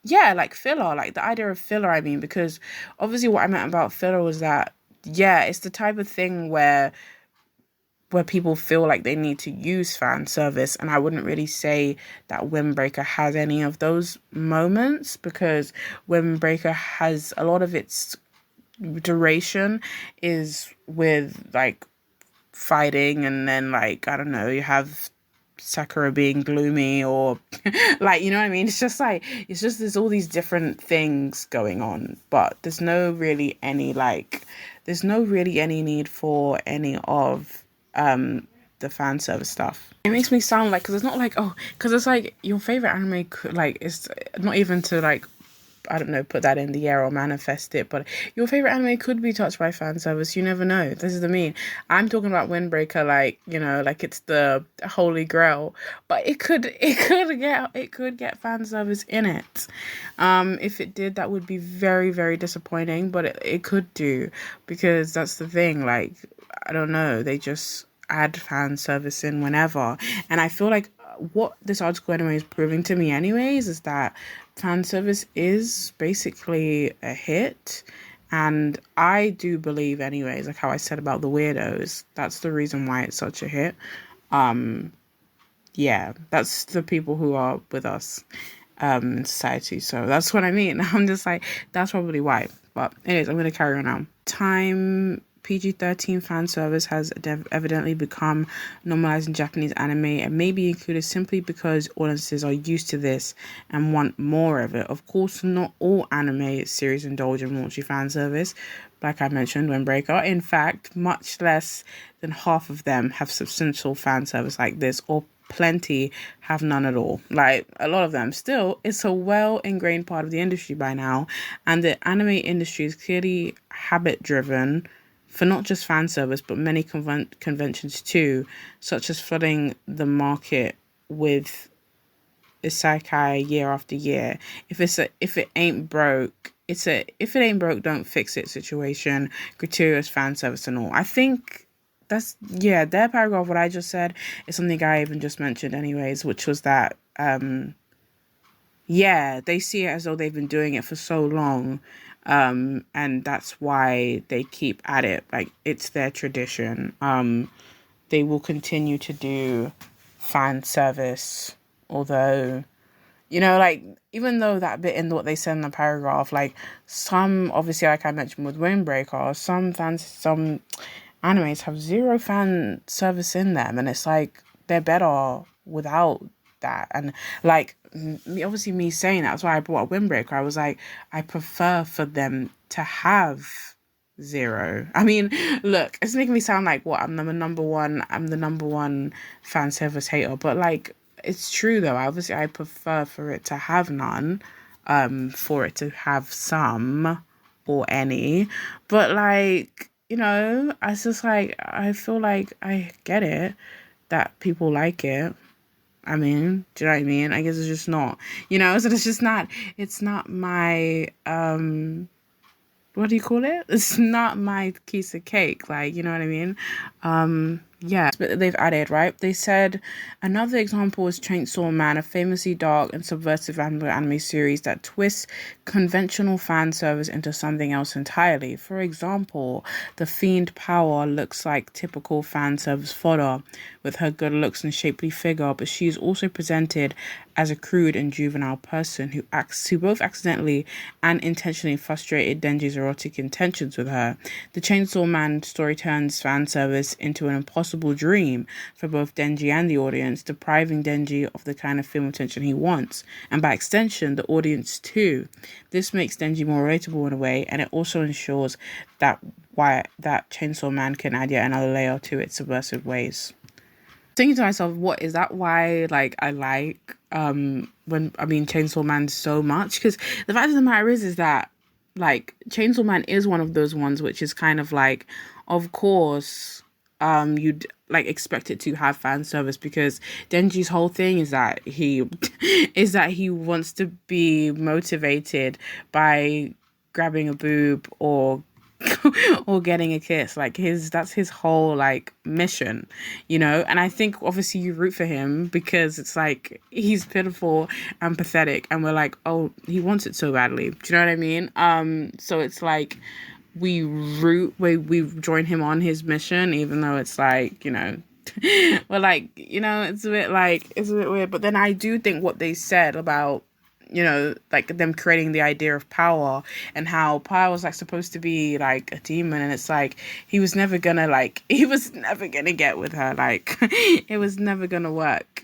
Yeah, like filler, like the idea of filler, I mean, because obviously what I meant about filler was that, yeah, it's the type of thing where people feel like they need to use fan service, and I wouldn't really say that Windbreaker has any of those moments, because Windbreaker has a lot of its duration is with like fighting, and then like, I don't know, you have Sakura being gloomy, or like, you know what I mean? It's just there's all these different things going on, but there's no really any need for any of the fan service stuff. It makes me sound like, because it's not like, because it's like your favorite anime could, like, it's not even to like, I don't know, put that in the air or manifest it, but your favorite anime could be touched by fan service. You never know. This is the mean. I'm talking about Windbreaker, like, like it's the holy grail, but it could get fan service in it. If it did, that would be very, very disappointing, but it could do, because that's the thing. Like, I don't know, they just add fan service in whenever, and I feel like what this article anyway is proving to me anyways is that fan service is basically a hit, and I do believe anyways, like how I said about the weirdos, that's the reason why it's such a hit. Yeah, that's the people who are with us in society, so that's what I mean. I'm just like, that's probably why. But anyways, I'm gonna carry on now. PG-13 fan service has evidently become normalized in Japanese anime, and may be included simply because audiences are used to this and want more of it. Of course, not all anime series indulge in raunchy fan service, like I mentioned, Windbreaker. In fact, much less than half of them have substantial fan service like this, or plenty have none at all. Like, a lot of them. Still, it's a well-ingrained part of the industry by now, and the anime industry is clearly habit-driven for not just fan service, but many conventions too, such as flooding the market with isekai year after year. If it ain't broke, if it ain't broke, don't fix it situation, gratuitous fan service and all. I think that's, yeah, their paragraph, what I just said, is something I even just mentioned anyways, which was that, yeah, they see it as though they've been doing it for so long, and that's why they keep at it. Like, it's their tradition. They will continue to do fan service, although, you know, like, even though that bit in what they said in the paragraph, like, some, obviously, like I mentioned with Windbreaker, some animes have zero fan service in them, and it's like, they're better without that. And like, obviously me saying that's why I brought up Windbreaker. I was like, I prefer for them to have zero. I mean, look, it's making me sound like what, I'm the number one fan service hater, but like, it's true though. Obviously I prefer for it to have none, for it to have some or any, but like, you know, I just like, I feel like I get it that people like it. I mean, do you know what I mean? I guess it's just not, you know, so it's not my, what do you call it? It's not my piece of cake, like, you know what I mean? Yeah, but they've added, right? They said another example is Chainsaw Man, a famously dark and subversive anime series that twists conventional fan service into something else entirely. For example, the fiend Power looks like typical fan service fodder with her good looks and shapely figure, but she's also presented as a crude and juvenile person who both accidentally and intentionally frustrated Denji's erotic intentions with her. The Chainsaw Man story turns fan service into an impossible dream for both Denji and the audience, depriving Denji of the kind of film attention he wants, and by extension, the audience too. This makes Denji more relatable in a way, and it also ensures that Chainsaw Man can add yet another layer to its subversive ways. Thinking to myself, what is that? Why, like, I like Chainsaw Man so much? Because the fact of the matter is that, like, Chainsaw Man is one of those ones which is kind of like, of course, you'd like expect it to have fan service, because Denji's whole thing is that he wants to be motivated by grabbing a boob or or getting a kiss. Like, that's his whole like mission, you know. And I think obviously you root for him because it's like he's pitiful and pathetic, and we're like, oh, he wants it so badly. Do you know what I mean? So it's like we join him on his mission, even though it's like, you know, we're like, you know, it's a bit weird. But then I do think what they said about, you know, like them creating the idea of Power, and how Power was like supposed to be like a demon, and it's like he was never gonna get with her, like it was never gonna work.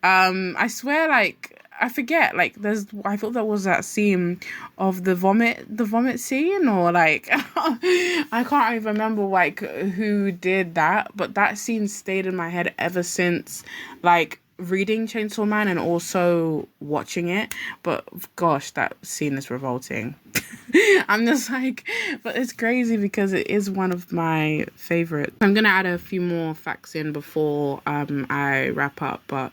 I swear, like, I forget, like, I thought there was that scene of the vomit scene, or like, I can't even remember like who did that, but that scene stayed in my head ever since, like, reading Chainsaw Man and also watching it. But gosh, that scene is revolting. I'm just like, but it's crazy because it is one of my favorites. I'm gonna add a few more facts in before I wrap up, but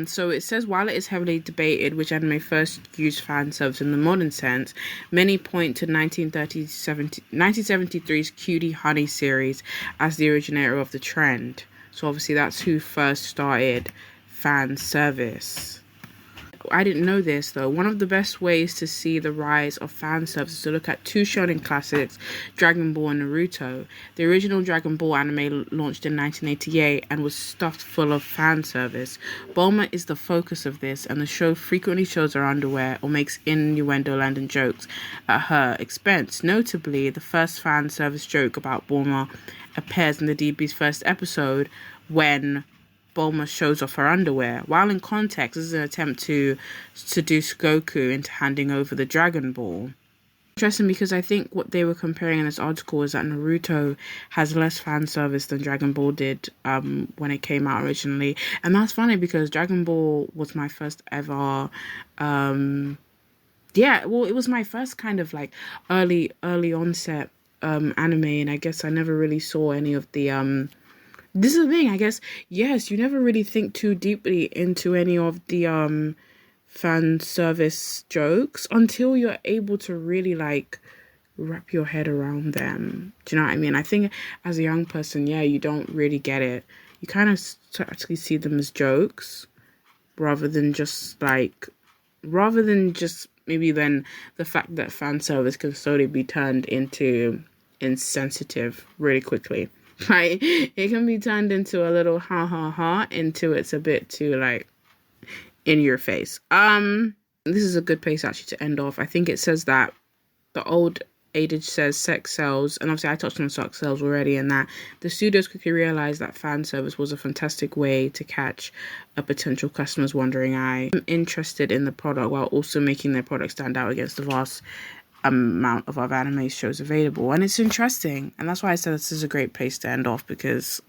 so it says, while it is heavily debated which anime first used fan service in the modern sense, many point to 1973's Cutie Honey series as the originator of the trend. So obviously that's who first started fan service. I didn't know this though. One of the best ways to see the rise of fan service is to look at two shonen classics, Dragon Ball and Naruto. The original Dragon Ball anime launched in 1988 and was stuffed full of fan service. Bulma is the focus of this, and the show frequently shows her underwear or makes innuendo-laden and jokes at her expense. Notably, the first fan service joke about Bulma appears in the DB's first episode when Bulma shows off her underwear. While in context, this is an attempt to seduce Goku into handing over the Dragon Ball. Interesting, because I think what they were comparing in this article is that Naruto has less fan service than Dragon Ball did when it came out originally. And that's funny because Dragon Ball was my first ever it was my first kind of like early onset anime, and I guess I never really saw any of the this is the thing, I guess, yes, you never really think too deeply into any of the fan service jokes until you're able to really like wrap your head around them. Do you know what I mean? I think as a young person, you don't really get it. You kind of actually see them as jokes rather than just maybe then the fact that fan service can slowly be turned into insensitive really quickly. Right? It can be turned into a little ha ha ha, into it's a bit too like in your face. This is a good place actually to end off. I think it says that the old adage says sex sells, and obviously I touched on sex sells already, and that the studios quickly realized that fan service was a fantastic way to catch a potential customer's wandering eye. I'm interested in the product while also making their product stand out against the vast amount of other anime shows available. And it's interesting, and that's why I said this is a great place to end off, because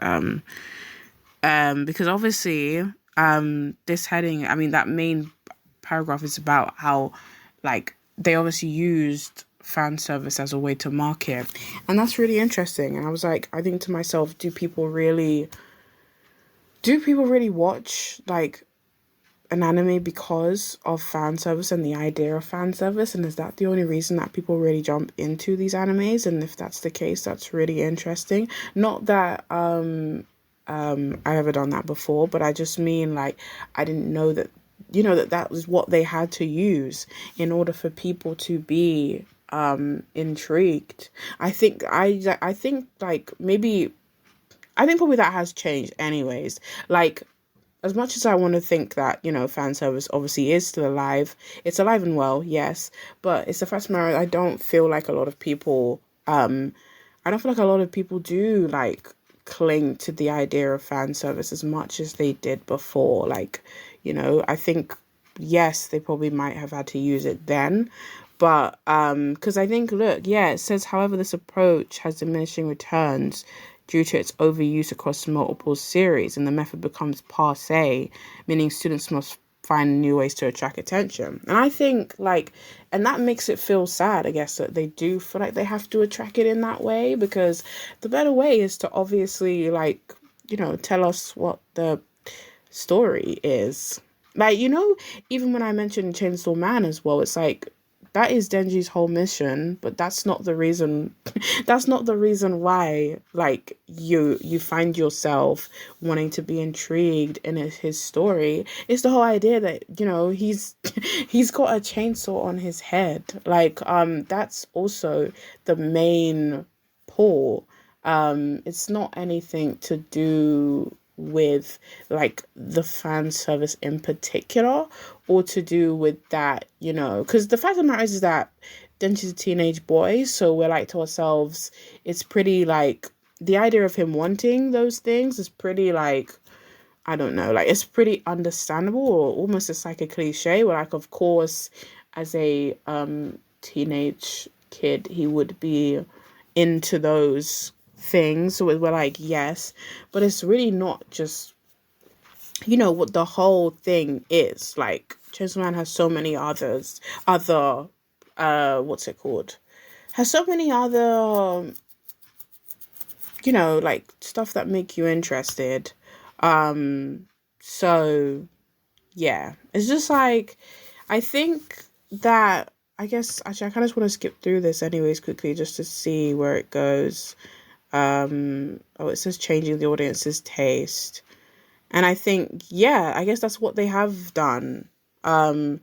obviously this heading, I mean, that main paragraph is about how like they obviously used fan service as a way to market, and that's really interesting. And I was like, I think to myself, do people really watch like an anime because of fan service and the idea of fan service? And is that the only reason that people really jump into these animes? And if that's the case, that's really interesting. Not that I've ever done that before, but I just mean like I didn't know that, that was what they had to use in order for people to be intrigued. I think probably that has changed anyways. Like, as much as I want to think that, fan service obviously is still alive, it's alive and well, yes, but it's the fact of the matter, I don't feel like a lot of people do like cling to the idea of fan service as much as they did before. Like, I think, yes, they probably might have had to use it then, but because I think, look, it says, however, this approach has diminishing returns due to its overuse across multiple series, and the method becomes passé, meaning students must find new ways to attract attention. And I think, and that makes it feel sad, I guess, that they do feel like they have to attract it in that way, because the better way is to obviously, tell us what the story is. Even when I mentioned Chainsaw Man as well, it's like, that is Denji's whole mission, but that's not the reason. That's not the reason why, you find yourself wanting to be intrigued in his story. It's the whole idea that he's got a chainsaw on his head. That's also the main pull. It's not anything to do with the fan service in particular, or to do with that, because the fact of the matter is that Denji's a teenage boy, so we're to ourselves, it's pretty the idea of him wanting those things is pretty I don't know, it's pretty understandable, or almost it's like a cliche where of course as a teenage kid he would be into those things. So we're yes, but it's really not just what the whole thing is. Chainsaw Man has so many other what's it called, has so many other stuff that make you interested. So yeah, it's just I think that, I guess, actually I kind of just want to skip through this anyways quickly just to see where it goes. It says changing the audience's taste, and I think, I guess that's what they have done. And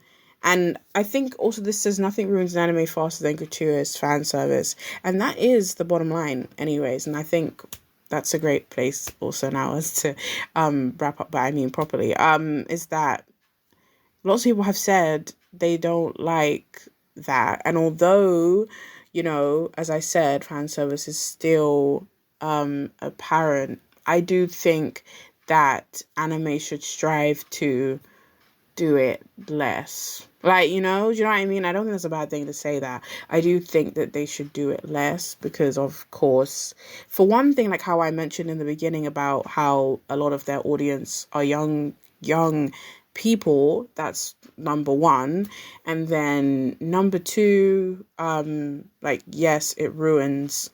I think also this says nothing ruins an anime faster than gratuitous fan service, and that is the bottom line anyways. And I think that's a great place also now as to wrap up, but I mean properly, is that lots of people have said they don't like that. And although, as I said, fan service is still apparent, I do think that anime should strive to do it less. Like, you know, do you know what I mean? I don't think it's a bad thing to say that. I do think that they should do it less because, of course, for one thing, like how I mentioned in the beginning about how a lot of their audience are young people. That's number one. And then number two, like, yes, it ruins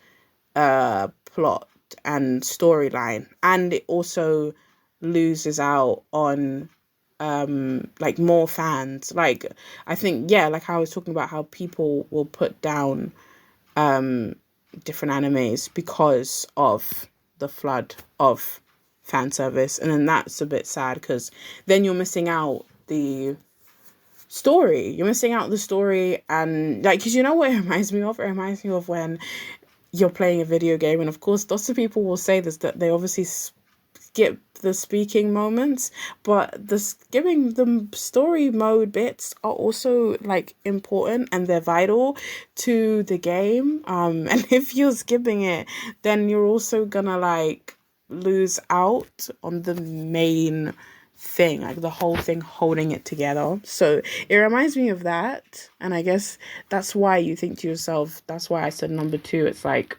plot and storyline, and it also loses out on like more fans. Like, I think, yeah, like I was talking about how people will put down different animes because of the flood of fan service, and then that's a bit sad because then you're missing out the story. And like, because you know what it reminds me of? It reminds me of when you're playing a video game, and of course lots of people will say this, that they obviously skip the speaking moments, but the skipping the story mode bits are also like important, and they're vital to the game, and if you're skipping it, then you're also gonna like lose out on the main thing, like the whole thing holding it together. So it reminds me of that, and I guess that's why you think to yourself, that's why I said number two. It's like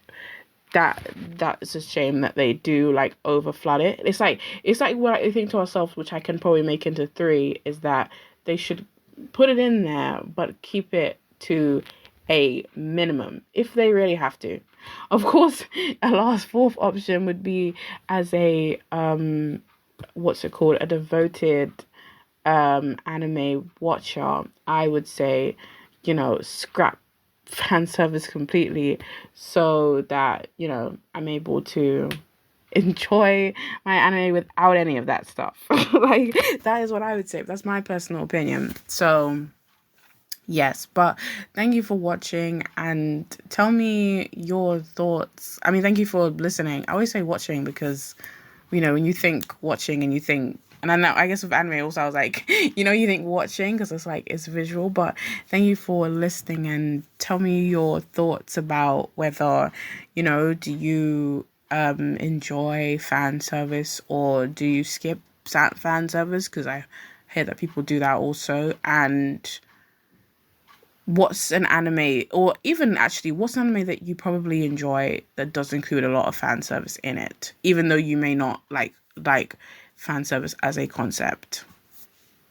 that's a shame that they do like over flood it. It's like what I think to ourselves, which I can probably make into three, is that they should put it in there but keep it to a minimum if they really have to. Of course, a last fourth option would be as a what's it called, a devoted anime watcher. I would say, you know, scrap fan service completely so that, you know, I'm able to enjoy my anime without any of that stuff. Like, that is what I would say. That's my personal opinion. So yes, but thank you for watching, and tell me your thoughts. I mean, thank you for listening. I always say watching because, you know, when you think watching and you think, and I know, I guess with anime also, I was like, you know, you think watching because it's like, it's visual, but thank you for listening, and tell me your thoughts about whether, you know, do you enjoy fan service or do you skip fan service? Because I hear that people do that also. And what's an anime, or even actually, what's an anime that you probably enjoy that does include a lot of fan service in it, even though you may not like fan service as a concept?